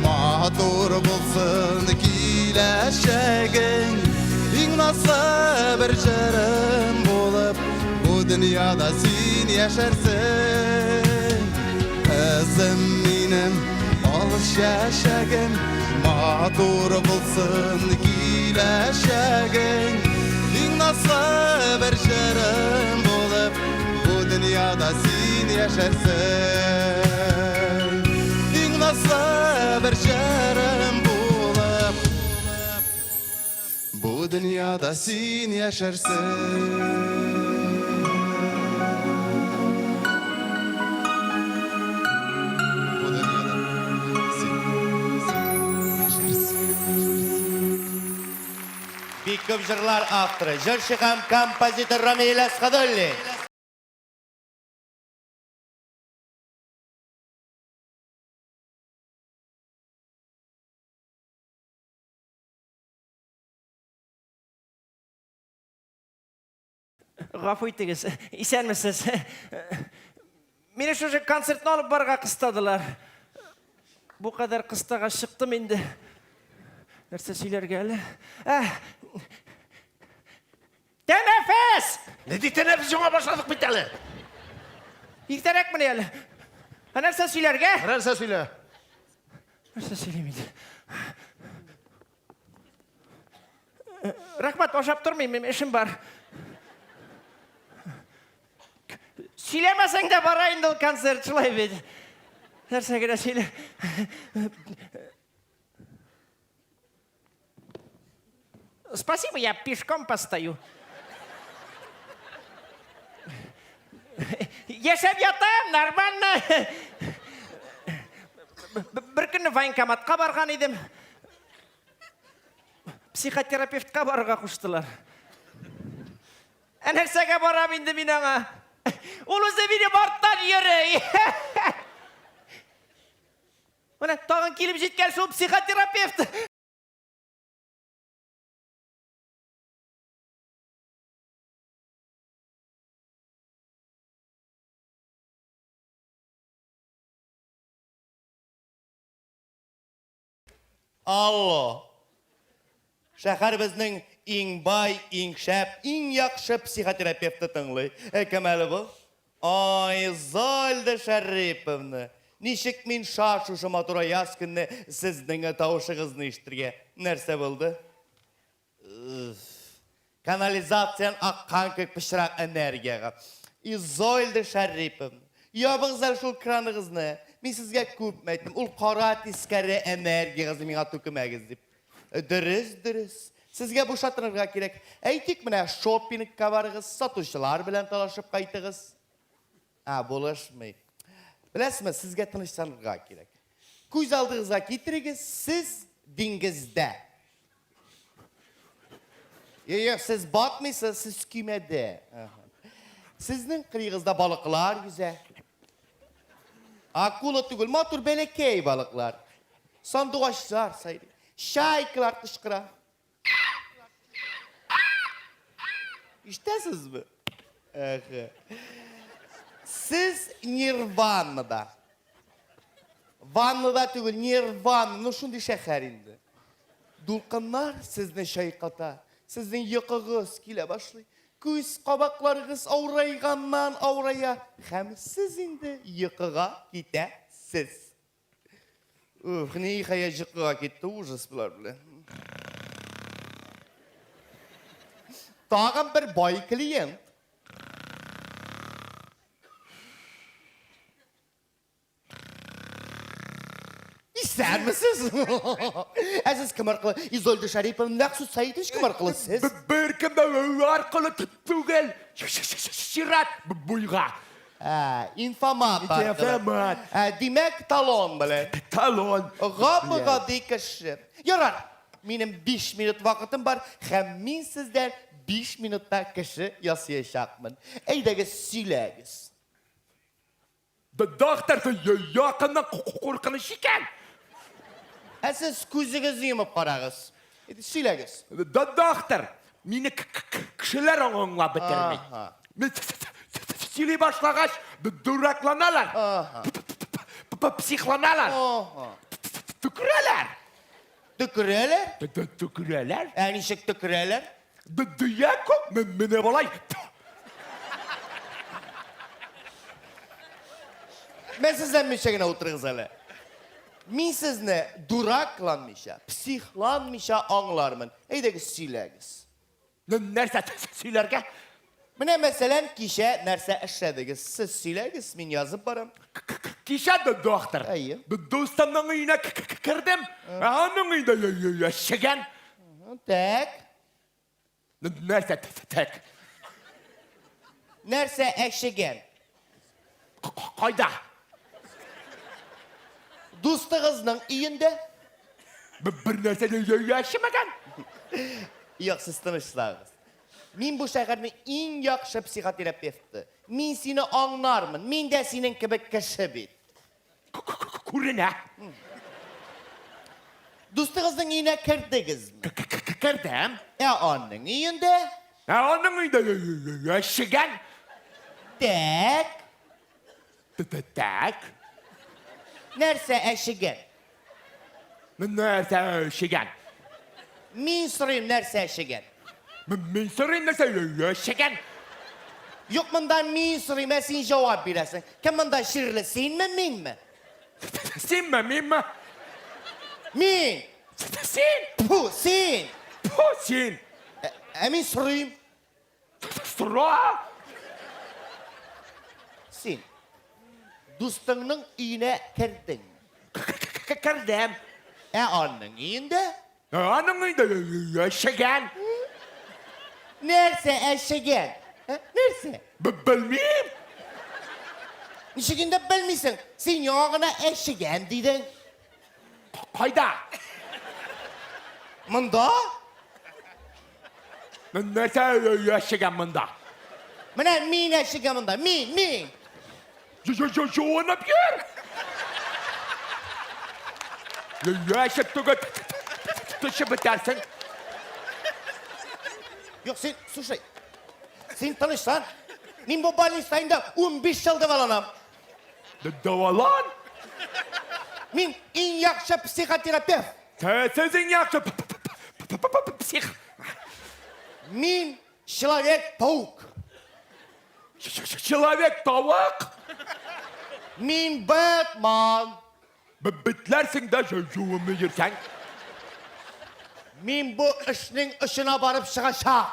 Matur bulsun kileşegin İn nasıl bir jarım bulup Bu dünyada sin yaşarsın Kızım minim ol şeşegin Matur bulsun kileşegin İn nasıl bir jarım bulup Bu dünyada sin yaşarsın İn nasıl bir jarım bulup Bu dünyada sin yaşarsın Bir köp jırlar avtırı, jır şıqam kompozitor Ramil Asqadolli. Ғафу етіңіз, исәнмісіз? Мені şu концертін алып барға қыстадылар. Bu kadar қыстаға шықтым енді. Нәрсе сөйлерге әлі? Teneffüs! Ne diye televizyona başladık bir tane? İlterek mi әлі? Нәрсе сөйлерге? Neresi söyle? Нәрсе сөйлемейді. Рахмат, бошап тұрмайым, ішім бар. Söylemesen de barayın da konser çılay bedi. Derse göre söyle. Спасибо, я пешком постою. Yaşab yatayım, нормально. Bir gün военкоматқа барған едім. Psixoterapevtқа баруға қоштылар. Нәрсеге барам енді мен аңа. Ол өзі мені борттан yürü. Міне, тағын келіп жеткен сол психотерапевт. Allo. Şəhər bizning eng boy, eng shap, eng yaxshi psixoterapevtni tinglaydi. Kim bu? Zolda Sharipovni. Nishik men shashu motora yazkinni sizning tavushingizni eshittirgan. Narsa bo'ldi? Kanalizatsiyan aqqan ko'k pishroq energiyaga. Zolda Sharipovni. Yopingizlar shu kraningizni. Men sizga ko'p aytdim. Ul qora teskari energiyangizni menga to'kimagingiz deb. Dürüst. Sizge bu şatırırga gerek. Eytik mine shoppingga barıgız, satışçılar bilen talaşıp qaytığız. Bulaşmay. Bilesizmi, sizge tanışsanırga gerek. Көз aldığınızga getirigiz, siz dingizde. Yok, siz batmıysa, siz kümede. Sizin kıyığızda balıklar güzel. Akula tügül, matur belekey balıklar. Sandıgaçlar saydı. Şaykılar kışkıra. İştesiz mi? Siz Nirvana'da. Vanlı'da tügül, Nirvana. Şundi şehirinde. Dulkanlar sizden şaykata. Sizden yıkığız kile başlay. Göz qabaqlarınız avrayğandan avraya. Hem siz indi yıkığa gidəsiz. Ne yıkaya yıkığa gitti, ужас bular bile. Tağın bir boy klient. İster misiniz? Siz kımar kılı, İzolda Şarip'in Naksus Said hiç kımar kılı siz. Bir kim arkalı tuttuğel. Şirat buyga. İnfamat. İnfamat. Demek talon bile. Talon. Gapıga dikişir. Yarar. Benim 5 minut vakitim var. Hem min sizden 5 minutta kişi yasayacakmın. Eydege sülegiz. Doktor yakından korkunç iken. Siz kuzunuz yumup karağız. Sülegiz. Doktor, meni kişiler onunla bitirmek. Söyle başlagaç duraklanalar. Psiklanalar. Tüküreler. Tüküreler? Tüküreler. Yani şık tüküreler? Dünya kok mene balay. Ben sizden müşekine oturuz hele. Min sizne duraklanmışa, psihlanmışa anlarmın. Eydeki sülegiz. Nerse söylerken? Mine meselen kişe nerse eşledigiz. Siz sülegiz min yazıp barım. Kişe de doktor. İyi. Dostumdan yine kırdım. Onun yine yaşayan. Tek. Nerse tek. Nerse eşegen. Kayda. Dostunuzun iyinde. Bir nerse yaşamagan. Yok siz tanışsınız. Min bu şehrin en yakşı psikoterapevti. Min seni anlarmın. Min de senin gibi kişi bit. Kuruna. Dostunuzun iyine kirdiniz mi? Kırdım. Onun iyinde. Onun yine yaşayan. Tek. Tek. Nerse eşegen. Nerse yaşayan. Min sorayım nerse eşegen. Min sorayım nerse yaşayan. Yok bundan min sorayım sen cevap veresin. Kim bundan şirli sen mi min mi? Sen mi min mi? Min. Sen. Puh sen. Sen. Emin sorayım. Sıra. Sen. Dostunun iyine kirdin. Kırdım. Onun iyinde. Onun yine yaşayan. Nerse eşegen. Nerse? Bilmeyeyim. Nişiginde bilmişsin. Sen yağına eşegen dedin. Kayda. Mında? Nerse yaşayan bunda. Mine min eşegen mında. Min. Yoğun yapıyor. Yaşıp dışı bitersin. Yok sen слушай. Sen tanışsan. Min bu Balinsay'ında 15 yılda valanam. Davalan. Min en yakşı psikoterapeut. Sizin yaptı. Psih. Min человек паук. Человек tavuk. Min Batman. Bitlersin de yoğumu yersen. Min bu işinin ışına barıp çıkacağım.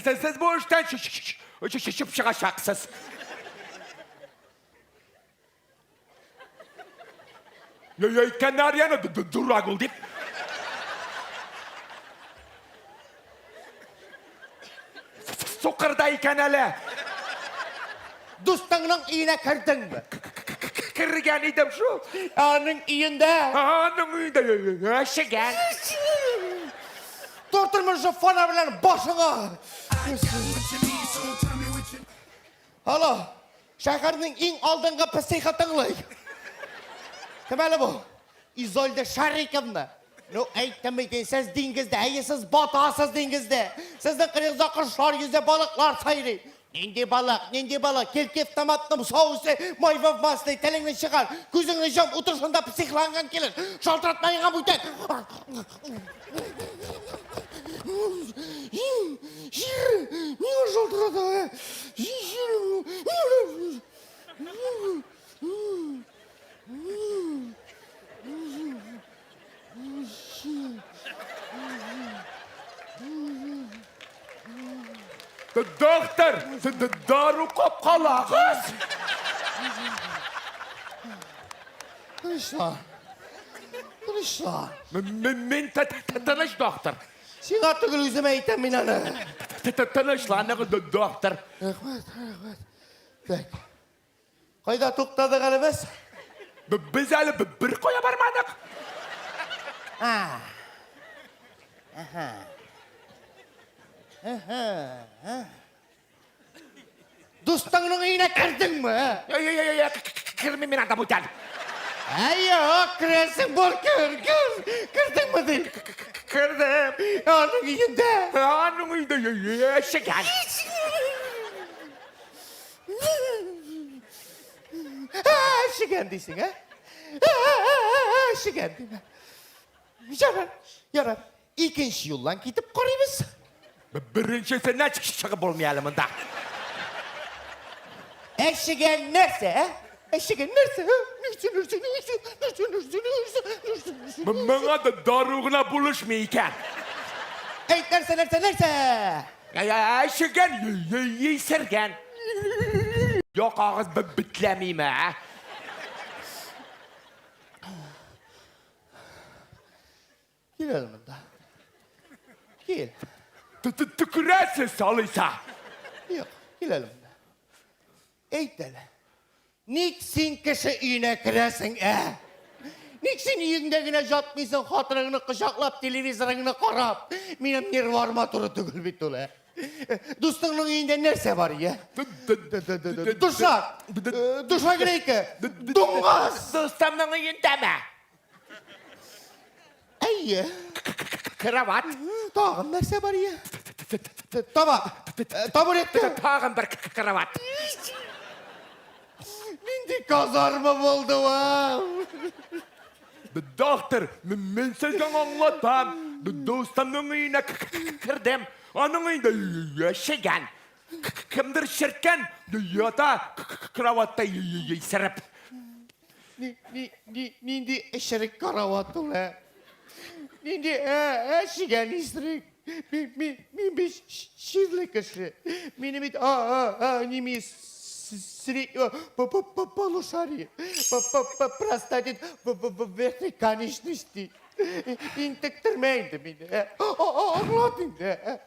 Siz bu işten şıp çıkacaksınız. Kanaryanı durak ol deyip. Sokırdayken hele. Dostunun iyine kırdın mı? Kırgan idim şu. Onun iyinde. Onun iyinde yaşayan. Durdurmuş şu fanabilerin başına. Alo. Şehrin en aldığınca psikotınlı. Kimeli bu? İzolda Şarikovna. No aytamaydın siz dengizde, siz batasız dengizde. Sizin kırıkza kuşlar yüzde balıklar sayırı. Nindi balık, kelkef tamatlım soğusu, mayvaf maslı, telini çıkar. Gözünü jam, oturşunda psiklangan gelir. Şaltıratmayın ha buyten. Niye şaldırdı? Doktor, darı kopkala kız. Kırışlar. Kırışlar. Men tanış doktor. Sen artık yüzüme eğitim minanı. Tanış lan ne kadar doktor. Bek. Kayda tokladık hani biz? Biz hele bir koya barmadık. Dostlarının yine kırdın mı? Kırmayayım ben adamı gel. Ay yok, kırarsın bol kır. Kırdın mı değil? Kırdım. Onun yüzünde. Anımı da şeker. Şikendisin ha? Şikendin ha? Yarar. İkinci yoldan gidip koruyuz. Birincisi ne çıkışık bulmayalım da. Eşigen nerede ha? Eşigen nerede ha? Bana da darığına buluşmayken. Ey nerede? Ya şeker yiyserken. Yok ağız bitlemeyim ha. Gel elimde. Gel. Tükürersin salıysa. Yok, gel elimde. Ey deli. Niksin kişi iğne kırarsın Niksin iğindegine jatmıysın hatırını kışaklap televizorunu karab. Benim nirvarma turu tügül bit ula. Dostunun iğinde nerse var ya? Duşak. Duşak neyke? Dungas. Dostumdan yinteme. Ey. Kravat. Tağın nerse var ya? Tabak. Taburette. Tağın bir kravat. Nindi kazarma buldu va. Doktor, ben size anlatam. Dostumdan yine kırdım. Onun yine yaşayan. Kimdir şirken ya da kravatta yiyserip. Nindi eşerik karavat ula. Nindi eşigen istrik. Mi bir şirli kışı. Benim it nimi среднего полушария, простатит vertikanişti. İntiktirmeydi beni. Anladın da.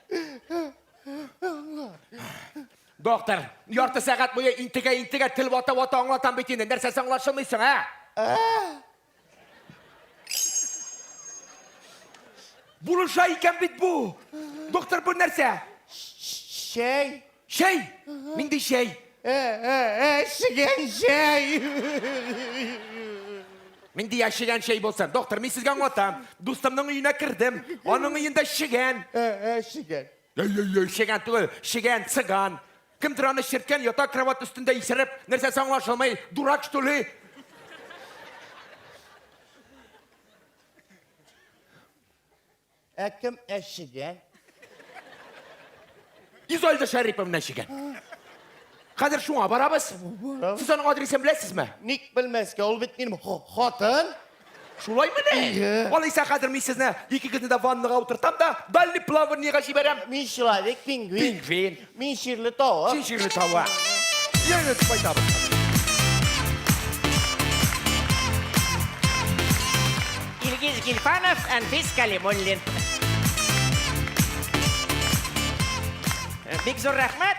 Doktor, yartı saat boyu intiga til vata anlatan bittiğinde nersesi anlaşılmıyorsun ha? Buluşayken bit bu. Doktor bu nerse? Şey. Mindi şey. Eşigen şey. Mindi yaşayan şey bolsan. Doktor, men sizge anlatam. Dostumның үйіне kırdım. Onun үйінде şigen. Eşigen. Şigen tügül. Şigen, sıgan. Kimdir onu şirken yata kravat üstünde isirip nersesi anlaşılmay. Durak tülü. Kim eşigen? İzolda Şerif'imden şigen. Kadir şuna barabız. Siz onun adresini bilesiniz mi? Nik bilmez ki ol bitmenim hatın. Şulay mı ne? Olaysa Kadir men sizni iki kızını da vannaga oturtam da dalli plavırniga jiberem. Min şilavek pingvin. Pingvin. Min şirli tava. Şinşirli tava. Yeni tıpaytabı. İlgiz Gilfanov, Anfis Kalimullin. Bek zor rahmat.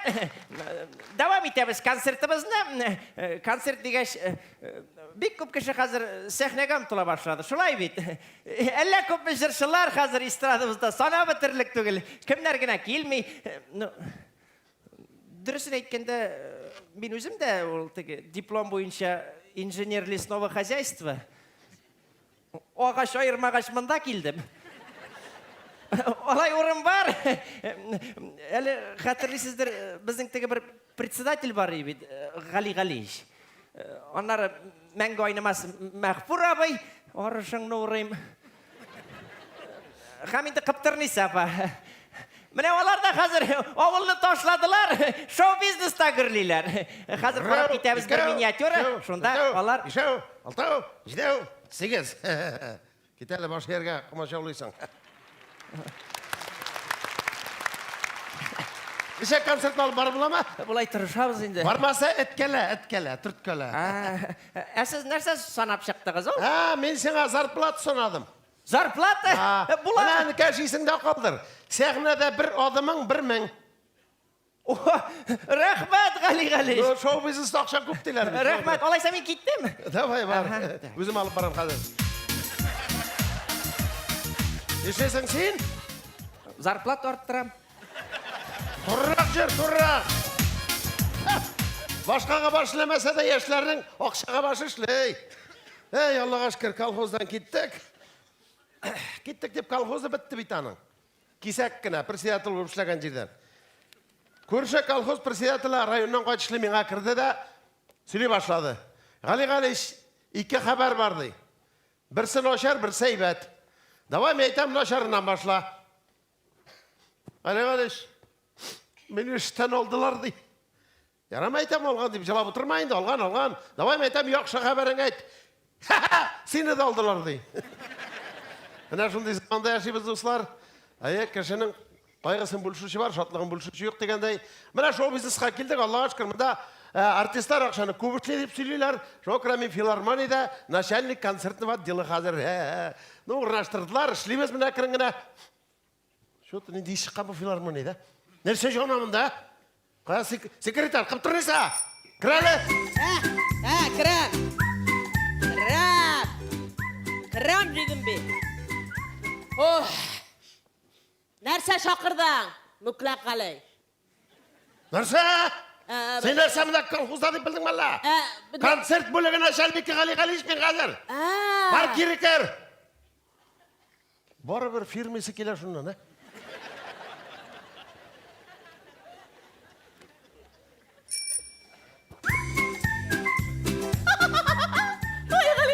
Devam etemiz konsertimizni. Konsert degach bek ko'p kishi hozir sahnaga umtila boshladi. Shulay bit. Alla ko'p jurchilar hozir estradamizda sana bitirlik tugul. Kimlargina kelmay. Durusini aytganda men o'zim da diplom bo'yicha injener лесного хозяйства. Ağaç ayırmagaç mında keldim. Olay o'rin var. Hali xatirlaysizdir, bizning tegi bir председатель бар edi, G'ali. Onlar menga oynamas Mahfur abay, orishingni urayim. Ham endi qiptirnisa apa. Mine olar da hazır oğulunu taşladılar. Show business'ta gürlüler. Hazır karab kitemiz bir minyatür. Şunda olar. Beşev, altıv, jedev, sekiz. Giteli başka yerge kumaşavlıysan. İşe konsertini alıp barı bulama. Bulay tırışabız indi. Barmasa etkele, türtkele. Siz nerse sanap çıktınız o? Ha, men sana zarplat sonadım. Zarplat? Bulay. Ana kaşisin de kaldır. Sahnede bir adamın 1000. Rahmet Gali. Show business akşam kuptiler. Rahmet. Olaysa ben gittim. Davay var. Özüm alıp baram hazır. Neşesin sen? Zarplat arttıram. Turrak jür, turrak. Başkaga başlamasa da yaşlarının akşaga başı işley. Ey Allah'a şükür kolhozdan gittik. Gittik deyip kolhozda bitti bir tane. Kisekkine, председатель болып işlegen жерден. Көрші колхоз председателі районнан қайтышлы меңа кірді де сөйлей башлады. Ғали, екі хабар барды. Бірсі нашар, бірсі әйбәт. Давай мен айтам нашарынан башла. Ғали, мені үштен олдылар дей. Ярам айтам олған deyip жылап отырмайын да, олған. Давай мен айтам яқшы хабарың айт. Сені де олдылар дей. Мына шындай заманда яшейбіз достар. Кішінің қайғысын бүлшуші бар, шатлығын бүлшуші жоқ дегендей. Мына шоу-бизнесқа келдік, Аллаға шүкір. Мында артистар ақшаны көбішле деп сөйлейлер. Жокра мен филармонияда начальник концертні бар, делы қазір. Ну, ұраштырдылар, ішлейміз мына кірінгіна. Что-то не дейші қапы филармонияда. Нәрсе жоғынамында? Қая секретар, қып тұрнеса? Кірәлі? Кірам жегім бе. Нәрсе шақырдаң? Мүкләк қалай. Нәрсе? Сен нәрсе мұнда колхозда деп білдің мәлі? Концерт бөлігіне Шәлбекі Ғали ішпен қазір. Бар керекер. Бары бір фирмесі келер шыннан,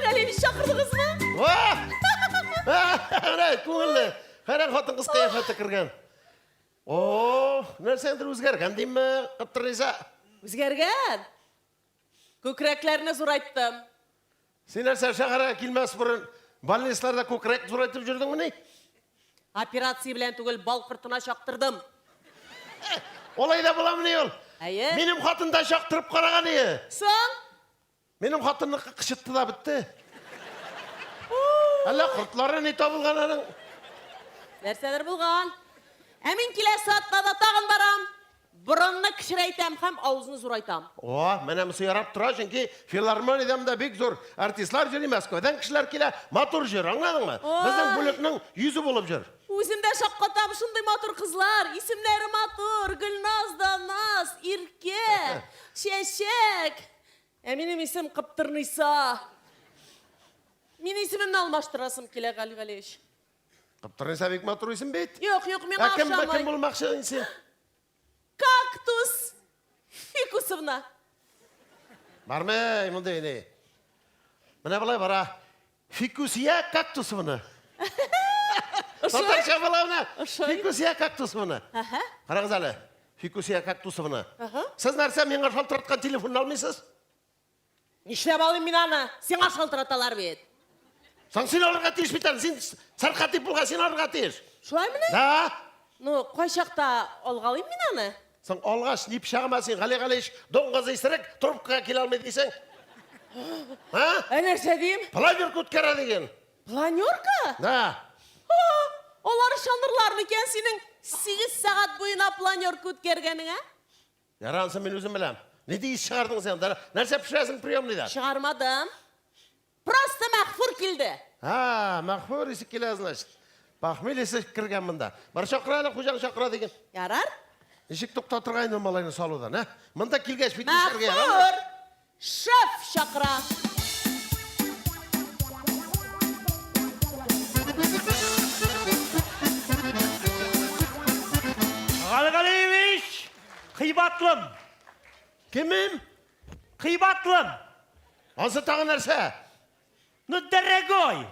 Ғали шақырдыңыз ма? Көңілі. Қаран қатын қыз қияфаты кірген. Нәрсендір өзгерген дейм ме, қыптырнеса? Өзгерген? Көкіректеріне зұрайттым. Сен нәрсе шағара келмес бұрын больницаларда көкірек зұрайтып жүрдің мұны? Операция білен түгіл бал қыртына шақтырдым. Олай да бола мұны ол? Әйе? Менің қатында шақтырып қараған ие. Соң? Менің қатынны қышытты да бітті. Әлі құртлары не табылған аның? Нәрселер болған. Әмін келесі атта тағын барам. Бұрынны кішірайтам қам, аузыны зұрайтам. Мәне мұсы ярап тұра, çünkü филармонияда бек зор артистлар жүр, Москвадан кішілер келе, матур жүр, аңладың ма? Біздің бөлікнің yüzü болып жүр. Өзімде шаққатам шындай матур қызлар. Исімлері матур, Гүлназ, Даназ, Ирке, Шешек. Әменім исім Қыптырнайса. Мен исімімді алмаштырасым келе Ғали. Қыптырнайса бек матур исім бейт? Yok, мен ақшамай. Кім болмақшы исім? Кактус Фикусовна. Бармай, мұндай не? Міне былай бара. Фикусия Кактусовна. Татарша балауына. Фикусия Кактусовна. Қараңыз әлі. Фикусия Кактусовна. Сіз нәрсе менға шалтыратқан телефонын алмайсыз? Нешлеп алайын мен аны? Сен шалтыраталар бет. Сен алырға тиіш бейтін. Сен сарқатып бұлға сен алырға тиіш. Шулай міне? Да. Ну, қой шақта алғалайын мен аны? Сен алғаш неп шағыма сен Ғали доңғазы есірік трубкаға келе алмайды дейсің? Нәрсе дейім? Планерка өткара деген. Планерка? Да. Олар шандырларын екен сенің 8 сағат бойына планерка өткергенің, ә? Ярансы мен өзім білем. Не дейіз шығардың сен? Нәрсе пішіресің приемныйда? Шығармадым. Просто Мақфур келді. Мақфур есі келе значит. Бақмел есі кірген мұнда. Бар шақырады, қожаң шақыра деген. Ярар? Ешік тоқта тұрғайын олмалайны салудан, ә? Мұнда келгеш фитнестерге ярар. Мақфур! Шеф шақыра. Ғалиевич, қибатлым. Кімім? Қибатлым. Ансы тағы нәрсе? Ну, дорогой.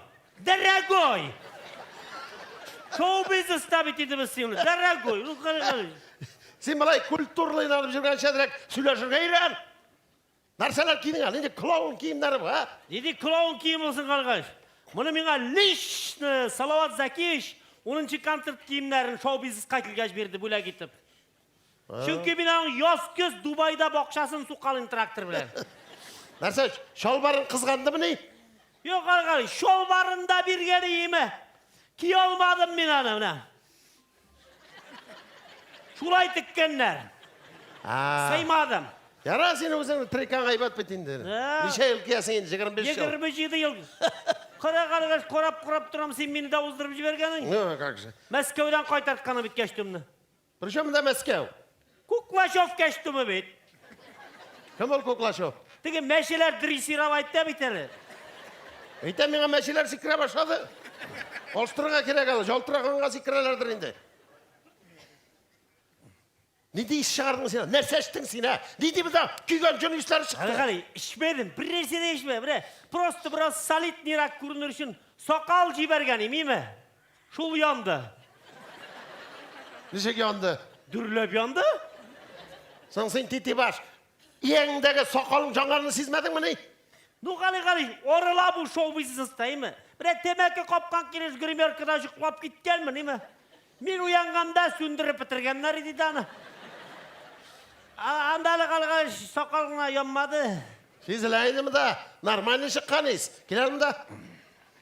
Шоу-бизнеста бітеді біз сені. Дорогой, ну қали. Сен былай культурлы алып жүрген шәдірек сөйлешірге үйрен. Нәрселер кидің ал, енді клоун киімдері бұл, а? Деди клоун киім болсын қалғаш. Мұны меңа лично Салават Закиш 10-ші концерт киімдерін шоу-бизнесқа келгеш берді бөле кетіп. Çünkü мен яз көз Дубайда бақшасын суқалын трактор білер. Нәрсе, шалбарын қызғанды міне? Yok arkadaş, şolbarında bir geleyim. Ki olmadım ben anamına. Şulay tıkkenler. Saymadım. Yara seni өзің трекан ғайбат бітіндер. Неше ел киясың енді, 25 жыл. 27 yıl. Қара қарағаш қорап тұрам, сен мені да уздырып жібергенің. Ну, как же. Мәскеуден қайтартқаны бит кештімді. Причем да Мәскеу? Куклашов кештімі бит. Кім ол Куклашов? Теге мәшелер дрессировать да битері. Ейтен меңа мәшелер сикіре башады. Олыстырға керек алы, жолтырағанға сикірелердір енді. Не дейіс шығардың сен? Нәрсе іштің сен, а? Не дейі бұда күйген жөністері шықты? Қали, ішмедім, бір нәрсе де ішме, просто біраз солидныйрақ көрінер үшін соқал жіберген, емейме? Шул yandı. Нешек yandı? Дүрлеп yandı? Сен тете баш. Еңдегі соқалың жаңарыны сезмедің міне? Ну, қали, орыла бұл шоу-бизнеста, еме? Темекі қопқан келеш гримеркада жұқлап кеткенмін, еме? Мен уянғанда сөндіріп бітіргенлер еді даны. Андалы қали, соқалғына yanmadı. Сезіләйді мұ да? Нормальный шыққан ес. Келер мұ да?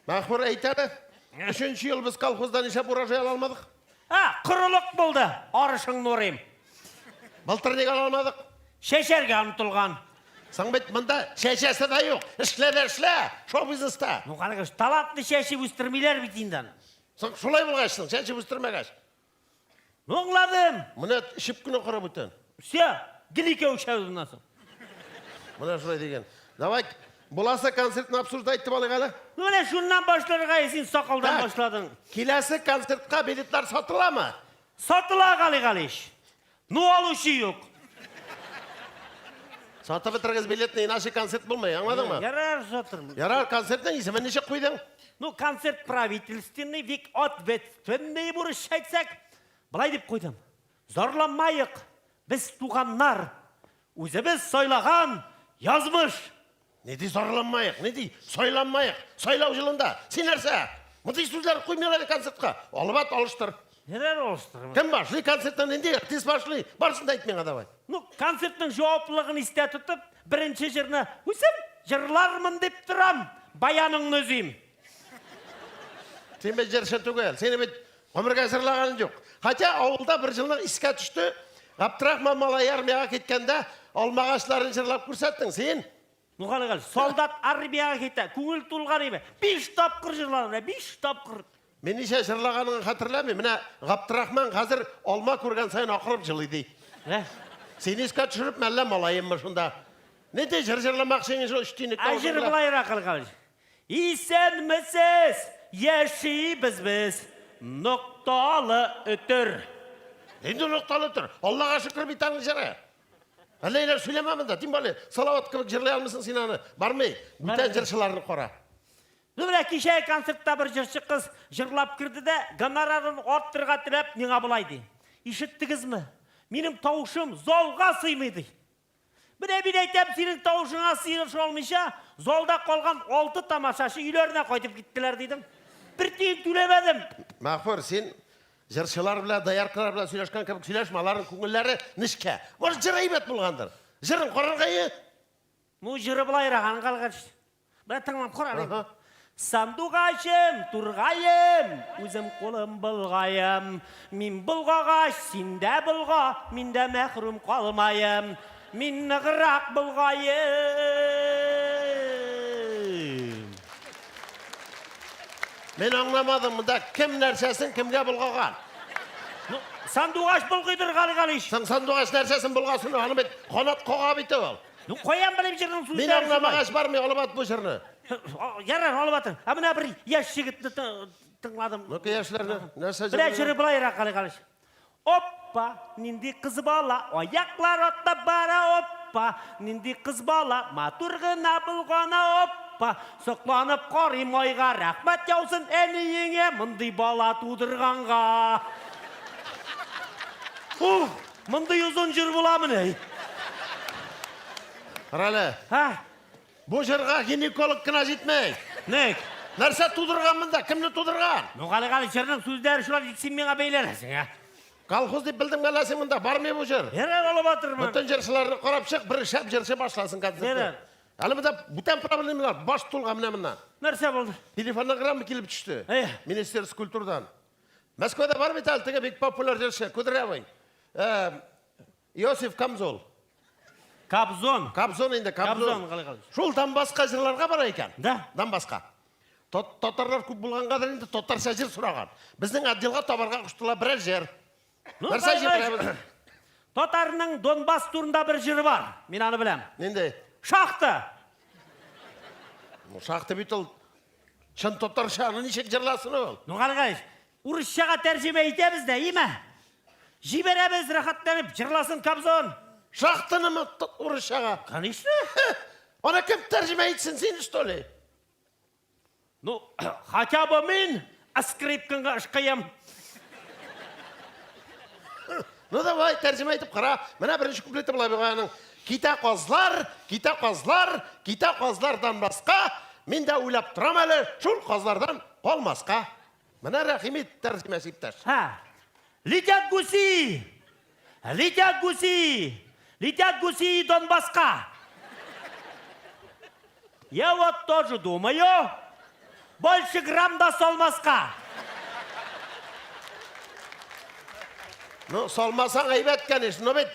Мақпыр әйтеді. 3-ші ел біз колхоздан ешеп уражай алмадық. Құрылық болды, арышың нұрым. Былтыр неге алмадық? Шешерге ұмтылған. Саң бет мұнда шешесі да жоқ. Ішле, шоу-бизнеста. Ну, қали, талапты шешіп үстірмейлер бітейіндан. Саң шулай болғашсың, шешіп үстірмегаш. Оңладым. Мұны ішіп күні құры бұтын. Все, гіліке өшәудің насыл. Мұна шулай деген. Давай, боласы концертін обсуждайтты балығы әлі? Öyle şundan başlarına esin sakaldan Так, başladın. Келесі концертқа билеттер сатыла ма? Satıla kalış. Ne oluşu yok. Сатып бітіргіз билетіне иначе концерт болмай, аңладың ма? Yarar satırım. Ярар, концерттің есімін неше қойдың? Ну, концерт правительственный, век ответственный бұрыш айтсақ, былай деп қойдым. Зорламайық, біз туғаннар, өзіміз сойлаған язмыш. Не дей зорланмайық, не дей сойланмайық, сойлау жылында. Сен нәрсе? Мұндай сөздер қоймелері концертқа. Олыбат олыштыр. Neler oluşturma? Кім башли концерттен енді? Тез башли. Барсын да айтмен адавай. Ну, концерттің жауаплылығын істе тұтып, бірінші жырны, өзім жырлармын деп тұрам, баяныңны өзім. Сен бет жерші түгел. Сені бет өмірге жырлағаның жоқ. Хотя ауылда бір жылның іске түсті. Ғабдырахман Малай армияға кеткенде алмағашларын жырлап көрсеттің. Сен? Ну, қалай, солдат армияға кетті, көңіл тұлған ебе. 5 тапқыр жырларына, 5 тапқыр. Мен неше жырлағанын қатырламын. Міне Ғабдырахман қазір алма көрген сайын ақырып жылыды. Сен еске түшіріп мәлі малайым мұшында. Не де жырламақ сенің жыл үштейін Әжір бұлайырақ қалғалыш. Исен мүсіз, еші біз, нұқталы үтір. Енді нұқталы үтір. Аллаға шүкір бейтаңы жыры. Әлейлер сөйлемемін да. Тем более, салават кібік жырлай алмысын сен аны. Бармай, бүтен жыршыларын қора. Нүбілі кеше концертта бір жыршы қыз жырлап кірді де, гонорарын орттырға тілеп, неға бұлайды. Ишіттігіз ме? Менің таушым золға сыймайды. Бір айтам, сенің таушыңа сыйыршы олмайша, золда қолған 6 тамашашы үйлеріне қойдып кеттілер дейдім. Бір тейін төлемедім. Мақпыр, сен жыршылар біле, даярқылар біле сөйлешкен кібік сөйлешмаларын көңілері нішке. Может, жыр айбет болғандар. Жырын қорырғайы? Ну, жыры бұлайраған қалғаш. Бір тыңлап қорарайым. Сандуғашым, тұрғайым, өзім қолым бұлғайым. Мен бұлғағаш, сенде бұлға, менде мәхрум қалмайым. Мен нығырақ бұлғайым. Мен аңламадым, мұнда кім нәрсесін кімге бұлғаған? Сандуғаш бұлғыдыр қалы-қалыш. Сандуғаш нәрсесін бұлғасын, аны бет қонат қоға бейті ол. Қоян білім жырның сөздері. Мен аңламағаш бар ме, олыбат бұл жырны? Ярар, олыбатын. Амына бір яш жігітті тыңладым. Нүкі яшыларны? Нәрсе жырны? Бір жыры бұлайырақ қалы-қалыш. Оппа, нинди қыз бала, аяқлар отта бара, оппа, нинди қыз бала, матурғына бұлғана, оппа. Сықпа, сықланып қарим ойға, рахмет жаусын әнейіңе, мұндай бала тудырғанға. Мұндай ұзын жыр боламын, ей. Қаралы, бұл жырға гинеколог кіна жетмей. Нек? Нәрсе тудырған мұнда, кімні тудырған? Қали жырның сөздері шылар жетсен меңа бейлересің, ә? Колхоз деп білдің әләсің мұнда, бар ме бұл жыр? Ерер олып атырмын. Бүтін жыршыларды қарап шық, бір шәп жыршы башласын концертті. Ерер. Әлі мұнда бүтін проблемалар, баш тұлға мына. Нәрсе болды? Телефонна граммы келіп түсті. Ей. Министерство культурдан. Москвада бар бет әлтіге бек популяр жыршы, Кудрявый. Иосиф Камзол. Кабзон. Кабзон енді, Кабзон. Қали. Шолдан басқа жырларға бар екен. Да. Дан басқа. Тоттарлар көп болған қадыр енді тоттарша жыр сұраған. Біздің отделға табарға құштыла бірер жер. Нәрсе жыр. Тотарының Донбасс турында бір жыры бар. Мен аны білем. Ненде? Шақты. Шақты бит ол шын тоттаршаны нешек жырласын ол. Қали. Урысшаға тәржеме етеміз де, ема? Жибереміз рахаттанып, жырласын Кабзон. Шақтыны ма урысшаға? Конечно. Ona kim tercüme etsin seni stoli? Ну, хотя бы мен скрипкаңға ышқаям. Ну давай tercüme etip қара. Мына бірінші куплеті бұлай бұғаның. Кита қозлардан басқа, мен де ойлап тұрам әлі, шул қозлардан қолмасқа. Мына рахимет tercüme септаш. Летят гуси! Летят гуси Донбасска! Я вот тоже думаю, больше грамм да солмаска. Ну, солмасаң айбет, конечно, но бет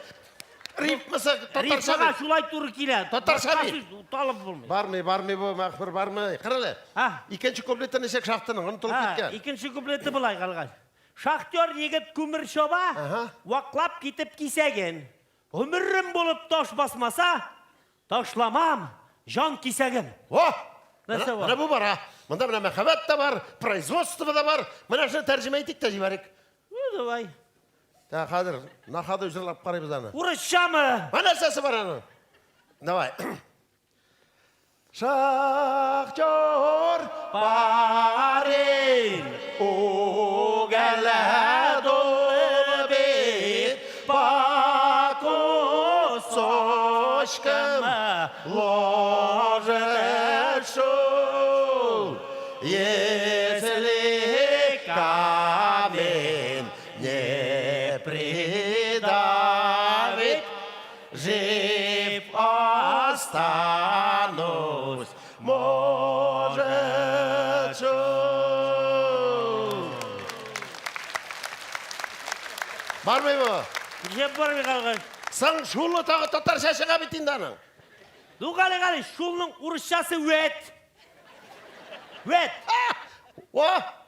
рифмаса татарша Рифмаға бет. шулай туры келеді. Татарша бет. Талып болмайды. Бармай, бұл мақпыр, бармай. Қаралы, екінші куплеттен есек шақтының, оны тұлып кеткен. Екінші куплеті былай қалған. Шахтер егіт көмір шоба, уақлап кетіп кисеген. Өмірім болып тош басмаса, тошламам, жан кисеген. Нәрсе бар? Мына бұл бар, мұнда мына мәхаббат та бар, производство да бар. Мына шын тәржіме етік та жібарек. Давай. Қадыр, нақады жырлап қарайбыз аны. Урысша мы? Мына нәрсесі бар аны. Давай. Шахтер Парень, o galado bit paco soşkım lojeşul если камень не придавит, жив останусь, может, бар ма бұл? жеп бармай қалған. Саң шулы тағы татар шашыға бітінді аның. Қали, шулның ұрысшасы өт. Өт.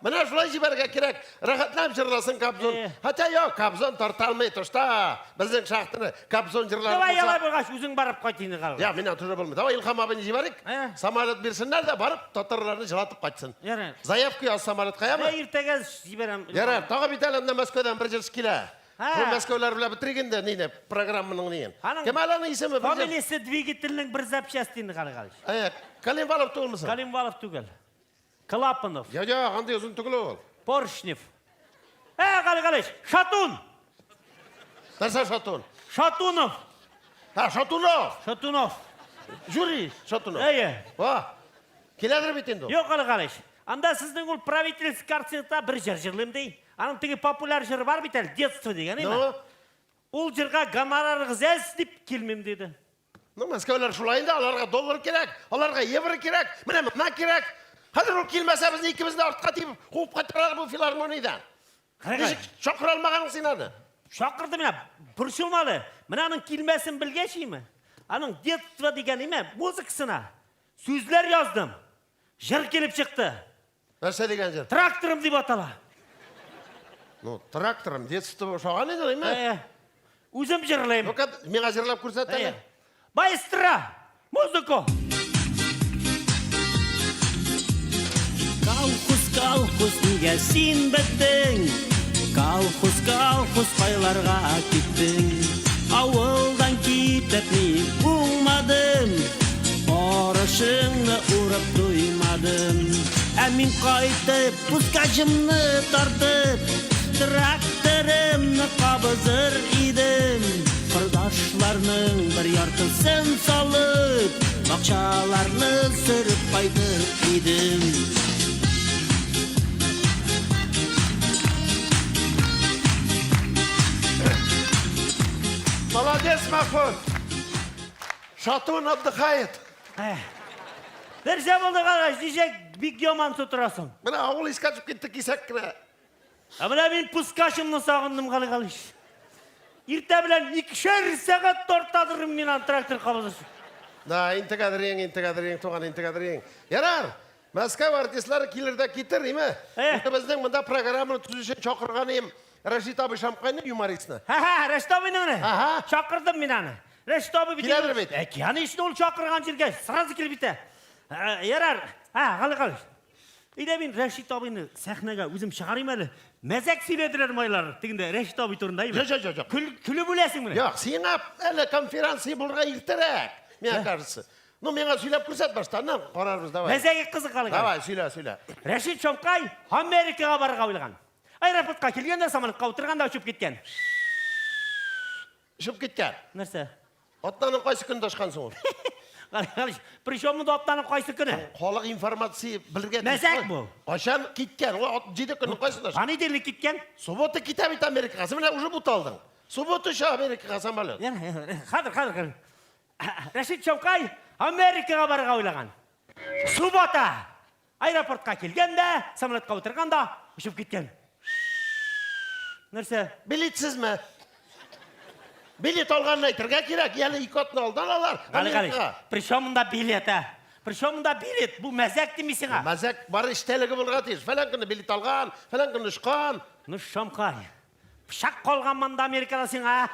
Мына шулай жіберге керек. Рахатлап жырласын Кабзон. Хата yok, Кабзон тарталмай тұршта. Біздің шақтыны Кабзон жырларын Давай, ялай бұрғаш, өзің барып қайтыны қалған. Я, менен тұра болмай. Давай Илхам абыны жіберік. Самолет берсінлер де барып, татарларны жылатып қайтсын. Ярар. Заявку яз самолет қаямы? Ертеге жіберем. Ярар, тағы бітәлімді Москвадан бір жырс келі. Бұл Москвалар білі бітіргенде нейіне, программының нейін. Кем әлінің есімі? Фамилиясы двигательінің бір запчастины Қали. Калинвалов тұғыл мұсың? Калинвалов түгел. Клапанов. Қандай ұзын түгілі ол? Поршнев. Қали, Шатун. Нәрсе Шатун? Шатунов. Шатунов. Шатунов. Жюри Шатунов. Келедір бітенді ол? Yok Қали. Анда сіздің ол правительский картинта бір жыр жырлым дей. Аның тегі популяр жыры бар бітәл, детство деген, еме? Ол жырға гонорар ғызәз деп келмем деді. Москвалар шулайында, оларға доллар керек, оларға евро керек, мына керек. Қазір ол келмәсе біз екімізді артқа тейіп, қуып қайтырар бұл филармониядан. Шақыр алмағаның сен аны? Шақырды мені, бұршылмалы. Мұнаның келмәсін білгешеймі? Аның детство деген еме, музыкасына сөздер яздым. Жыр келіп шықты. Нәрсе деген жыр? Тракторым деп атала. Тракторым, детство шоған еді, еме? Өзім жырлайым. Меға жырлап көрсет әлі? Байыстыра, музыку. Колхоз, неге сен біттің? Колхоз, байларға кеттің. Ауылдан кетіп мен болмадым. Орыс başını uğrap duymadım. Emin kayıtıp puskacımını tartıp traktörümü kabızır idim. Kardeşlerinin bir yartısın salıp bakçalarını sürüp kaydır idim. Молодец, Mahmut. Şatun Abdülhayit. Verse buldu kardeş, diyecek bir yaman tuturasın. Bana ağıl iskaçıp gittik isekine. Ama ben puskaşımını sağındım kalış. İrte bilen 2'şer saat tortadırım ben traktör kabızırsın. Da, intikadırıyın, tuğan intikadırıyın. Yarar. Moskva artistleri kilirde kitir, değil mi? Bizden bunda programını tuzuşu çokırganıyım. Reşit abi Şamkay'ın humoristini. Ha, Reşit abinin ne? Aha. Çakırdım ben onu. Reşit abi bir Kiledir bit. Yani işte onu çakırgan çirke. Sırası kil bite. Yarar. Ha, kalış. İde ben Reşit abini sahneye özüm çıkarayım hele. Mezek söylediler maylar. Diginde Reşit abi turundayım. Yok. Külü bilesin bunu. Yok, sana hele konferansı bulga irterek. Mene karşısı. No, mene söyleyip kırsat baştan, kararımız da var. Mezek kızı kalış. Davay, söyle. Reşit Şamkay Amerika'ya barga bilgan. Aeroportqa kelganda samolyotqa o'tirganda uchib ketgan. Işıp gitken. Narsa? Otlanın qaysı gün taşkansın ol? Qalish, prishomni otlanib qaysi kuni? Qoliq informatsiya bilirge. Mazak bu. Qachon ketgan? O 7 kun qaysi taşkan? Понедельник ketgan. Subota ketabit Amerikaga. Sen bilan уже butalding. Subota shu Amerikaga samolyot. Hozir. Rashid Shavkay Amerikaga borga o'ylagan. Subota aeroportqa kelganda, samolyotga o'tirganda uchib ketgan. Narsa? Biletsizmi? Bilet olganini aytirga kerak. Yana ikotni oldan olar. Qali. Prishomda bilet. Prishomda bilet. Bu mazak demaysiz. Mazak bor ishtaligi bo'lgan tish. Falan kuni bilet olgan, falan kuni chiqqan. Nush Shamkay. Pishaq qolganmanda Amerikadasan ha.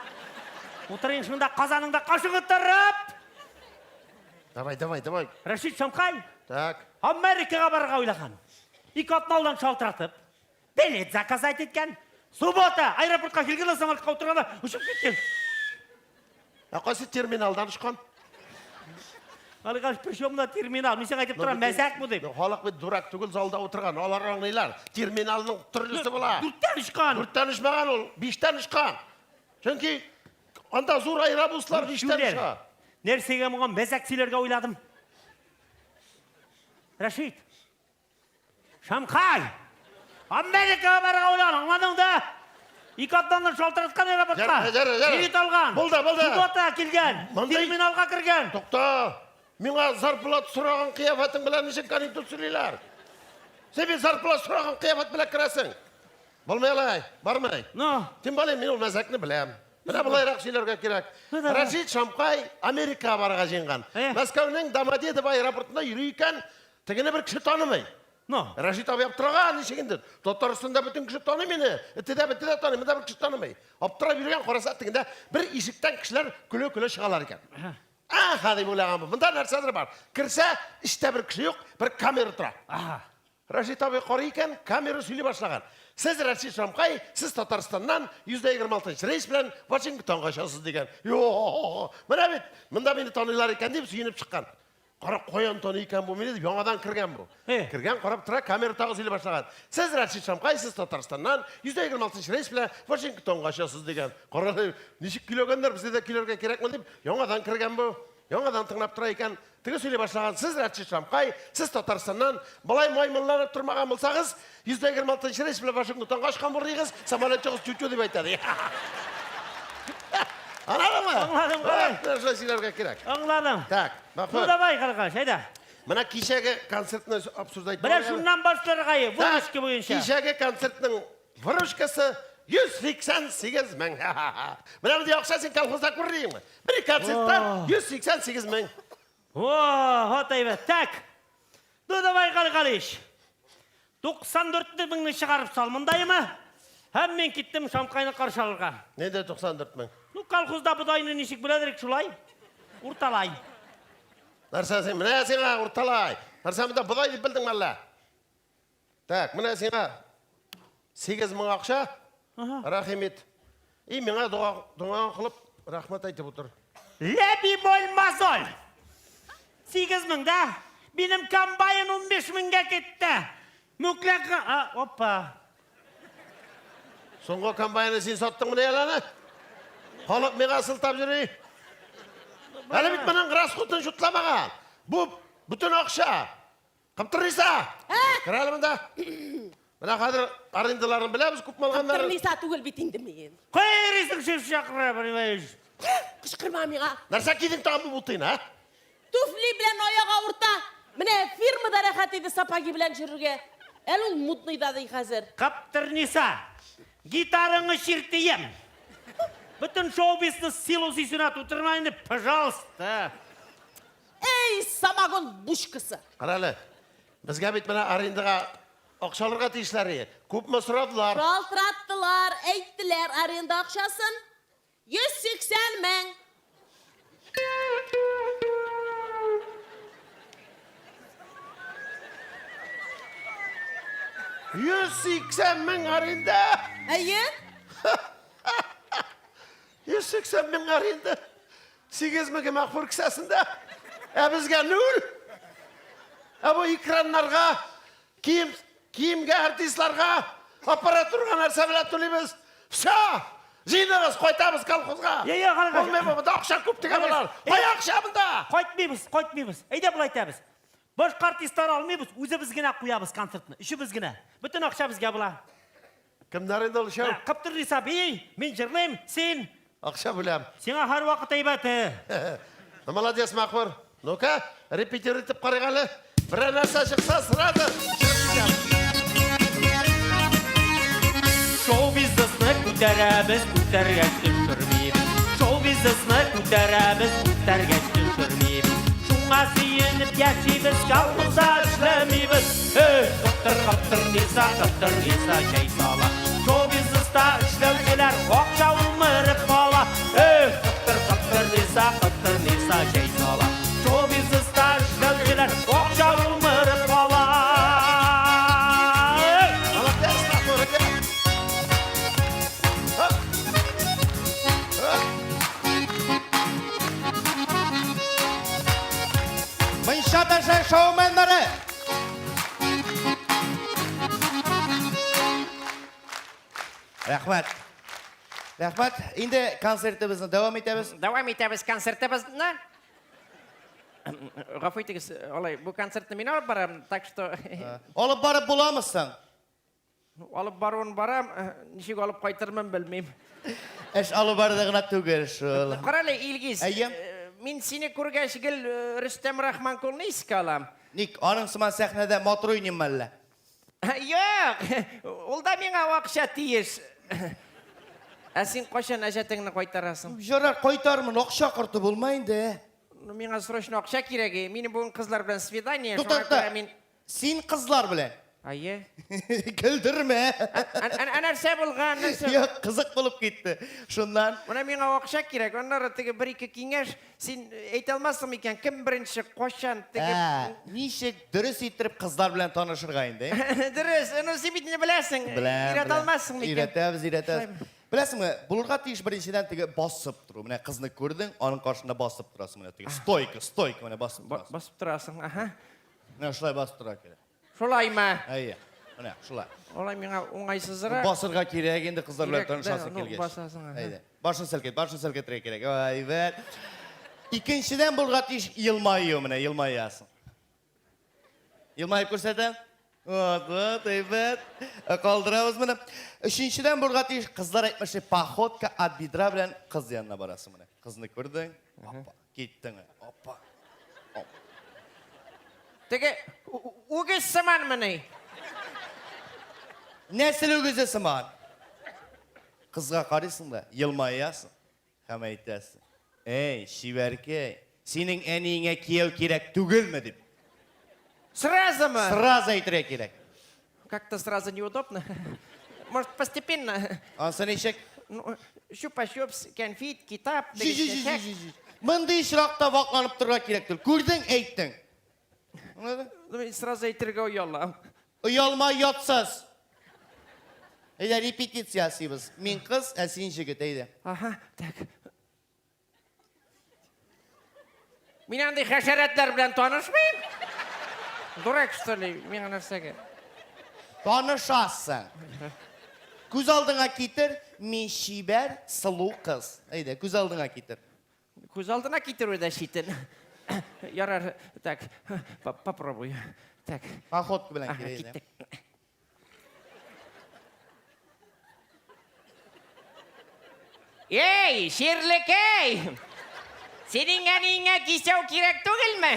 O'tiring shunda qozoningda qoshiq o'tirib. Davay. Rashid Shamkay Tak. Amerikaga borga o'ylagan. Ikotni oldan shaltiratib, bilet zakaz etgan. Subota aeroportqa kelganda samolyotga o'tirganda uchib ketgan. Qaysi terminaldan chiqqan? Qaliqash prishomda terminal. Men senga aytib turaman, mazak bu deb. Xoliq bir durak tugul zalda o'tirgan. Olar o'nglaylar. Terminalning turlisi bo'lar. Durtdan chiqqan. Durtdan chiqmagan ol, 5dan chiqqan. Chunki anda zo'r aerobuslar 5dan chiqqan. Nersaga bo'lgan mazakchilarga o'yladim. Rashid. Shamkay. Amerikaga borga o'ylagan, anladingda? İkatdan shaltiratgan aeroportqa. Bilet olgan. Bo'ldi. Subota kelgan. Terminalga kirgan. To'xta. Menga zarplat so'ragan qiyofating bilan nechun konstitutsiya tushirlar? Sen bir zarplat so'ragan qiyofat bilan kirasan. Bo'lmaylar, bormay. No. Kim bilay, men mazakni bilaman. Mana bulayroq şeylarga kerak. Rashid Shamkay Amerikaga borga jingan. Moskvaning Domodedovo aeroportida yuriykan, tegini bir kishi tanimay. No. Rashid abi yaptırgan nişegindir. Tataristonda bütün kişi tanıyor beni. Bitide tanıyor. Bunda bir kişi tanımay. Aptırab yürüyen Khorasan'da bir ışıktan kişiler küle çıkarlar iken. Hadi bulağım bu. Bunda narsadır var. Kirse işte bir kişi yok, bir kamera tura. Rashid abi qarayken kamera söyle başlagan. Siz Rashid Shamkay, siz Tataristan'dan %26 reis bilen Washington'a kaçasınız degen. Yo, mana bit. Bunda beni tanıyorlar iken deyip suyunup çıkan. Qarab qo'yan tanıyken bu meni yangadan kirgan bu. Kirgan qarab tura kamera tag'i söyle başlagan. Siz Rashid Shamkay, siz Tataristan'dan %26 reis bilen Washington'a kaçasınız degen. Qarab nechik kiloganlar bizde de kiloga kerakmi deb yangadan kirgan bu. Yangadan tınglap tura ekan, tigi söyle başlagan. Siz Rashid Shamkay, siz Tataristan'dan balay maymunlanıp turmagan bolsanız %26 reis bilen Washington'a kaçkan burdiğiz, samolyotçuğuz çuçu deb aytadi. Anladın mı? Anladım. Narsa şeylerga kerak. Anladım. Tak, bak. Bu da bay qarqash, hayda. Mana kechagi konsertni absurd aytib. Mana shundan boshlarga vurushki bo'yicha. Kechagi konsertning vurushkasi 188 ming. Mana bu yoqsa sen kolxozda ko'rdingmi? Bir konsertdan 188 ming. Hatayba, tak. Bu da bay qarqash. 94 mingni chiqarib salmındaymi? Hem men ketdim Shamkayni qarshi olga. Ne de 94 ming? Nu kolxozda budayni nechik biladirek shulay? Urtalay. Narsa sen, mana senga urtalay. Narsamda buday deb bilding malla. Tak, mana senga 8 ming aqsha. Rahmet. Menga duo qilib rahmat aytib o'tir. Lebi bo'lmasol. 8.000 da. Benim kombayn 15.000'ga ketdi. Muklak... Hoppa. Soңғы комбайны сен саттың міне яланы? Қалып меға сылтап жүрей. Әлі бит менің расходтың жұтламаған. Бұл бүтін ақша. Қымтырыса. Кірәлі мұнда. Мына қадыр арендаларын білеміз көп малғанларын. Қымтырнisa түгіл битінді мен. Қойресің шеф шақыра, понимаешь? Қышқырма миға. Нәрсе кидің тағым бұл бұлтын, а? Туфли білен ояға ұрта. Міне фирмада рахат еді сапаги білен жүрге. Әл ол мұтныйда дей қазір. Қаптырниса, гитараңы шертейем. Бүтін шоу-бизнес силу-сисюна тутырмайны, пожалуйста. Ей, самогон бушкасы. Қаралы, бізге бит мына арендаға ақшаларға тиішлері. Көп мұ сұрадылар? Шалтыраттылар, әйттілер аренда ақшасын. 180 мың. 180 мың аренда. Әйен? 180 мың аренда. 8 мүге мақпыр кісәсінде. Бізге 0. Бұл экранларға, киімге, артистларға, аппаратурға нәрсе білет төлейміз. Все! Жинағыз, қойтамыз колхозға. Қарағай. Ол мен бұнда ақша көп деген болар. Қой ақша бұнда. Қойтмейміз. Әйде бұл айтамыз. Башқа артисттар алмаймыз, өзі бізгіне қоямыз концертіні. Үші бізгіне. Бүтін ақша бізге бұла. Кімдер енді ол шау? Қаптырниса, бей, мен жырлайым, сен. Ақша білем. Сеңа har уақыт айбаты. Молодец, Мақпыр. Ну-ка, репетир етіп қарағалы. Бір нәрсе шықса сразу. Шоу-бизнесні көтереміз, көтергеш түсірмейміз. Шоу-бизнесні көтереміз, көтергеш түсірмейміз. Шуңа сүйеніп яшейміз, қалмызда ішлемейміз. Қаптырниса, жай сала. Шоу-бизнеста ішлеушілер оқша өміріп қала. Қаптырниса, жай сала. Шоу-бизнеста ішлеушілер оқша өміріп қала. Молодец, Мақпыр. Мыншадаша шоуменлері. Рахмет. Рахмет. Енді концертімізді давам етеміз. Давам етеміз концертімізді. Ғафу етіңіз, олай, бұл концертті мен алып барам, так что... Олып барып боламызсың. Алып баруын барам, нешек алып қайтырмын білмейм. Әш алып бардығына түгер шул. Қаралы, Илгиз, Әйем. мен сені көргәш гел Рүстем Рахманқұлны еске алам. Ник, аның сыман сәхнеде мотор ойнайым әлі. Yok, ол да меңа ақша тиеш. Сен қошан әжетіңні қайтарасың? Жарар, қойтармын, оқша құрты болмайынды. Меңа срочно ақша керегі. Менің бүгін қызлар білен свидание. Тұтатты, сен қызлар білен. Айе. Күлдірме. Нәрсе болған, нәрсе. Yok, қызық болып кетті. Шыннан. Мына меңа ақша керек. Онлары тігі бір-екі кеңеш. Сен әйте алмасың екен, кім бірінші қошан тігі... Нишек дұрыс етіріп қызлар білен танышырғайынды. Дұрыс, оны сен бітіне білесің. Үйрет алмасың екен. Үйретеміз. Білесің ме, бұлырға тиіш біріншіден тігі басып тұру. Міне қызны көрдің, оның қаршында басып тұрасың. Міне тігі стойка, міне басып тұрасың. Басып тұрасың, аха. Міне шылай басып тұра керек. Шолай ма? Әйе, міне шылай. Олай меңа оңайсызыра. Басырға керек, енді қыздар білен танышасың Керек, келгеш. басасың, аха. Әйде, башын сәлкеттіре керек. Айбет. Икіншіден бұлырға тиіш елмайы, міне, елмайясың. Елмайып көрсетің? Вот, айбет. Қалдырамыз міне. Үшіншіден бұлырға тиіш қыздар айтмашы походка от бедра білен қыз янына барасың міне. Қызны көрдің, опа, кеттің, опа. Тігі, өгіз сыман міне. Нәсіл өгізі сыман? Қызға қарайсың да, елмайясың, һәм айтасың. Ей, шибәрке, сенің әнейіңе кеу керек түгілмі деп. Сразу мы? Сразу айтыра керек. Как-то сразу неудобно. Может, постепенно? Ансын ешек? Шуп-шуп, конфет, китап. Мынды шырақта вақланып тұрға керек түл. Көрдің, әйттің. Сразу айтырға ұялам. Ұялма ұятсыз. Әйді репетициясыбыз. Мен қыз, әсен жігіт, әйді. Аха, так. Мен андай хашаратлар белән танышмыйм. Дурак, что ли, миңа нәрсәгә? Tanışasın. Күз алдыңа китер, мен шибәр, сылу кыз. Әйдә, күз алдыңа китер. Күз алдына китерү дә шитен. Ярар, так, попробуй. Так. Охотка белән Ага, кирәк. киттек. Ей, ширлекей! Senin әниңә кисәү кирәк түгелме?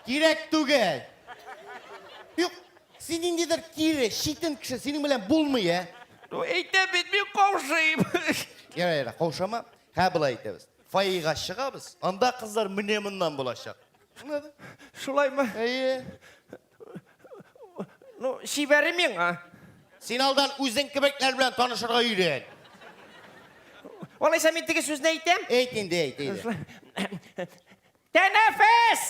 Кирәк түгел. Юк, син индидер кире, шитен кеше, синең белән булмый, ә? Әйтә бит, мин каушыйм. Яра, каушама. Һә булай әйтәбез. Файга чыгабыз. Анда кызлар менә моннан булачак. Шунда. Шулаймы? Әйе. Ну, шибәре миңа. Син алдан үзең кебекләр белән танышырга өйрән. Алайса мин теге сүзне әйтәм. Әйт инде, әйт. Тәнәфес!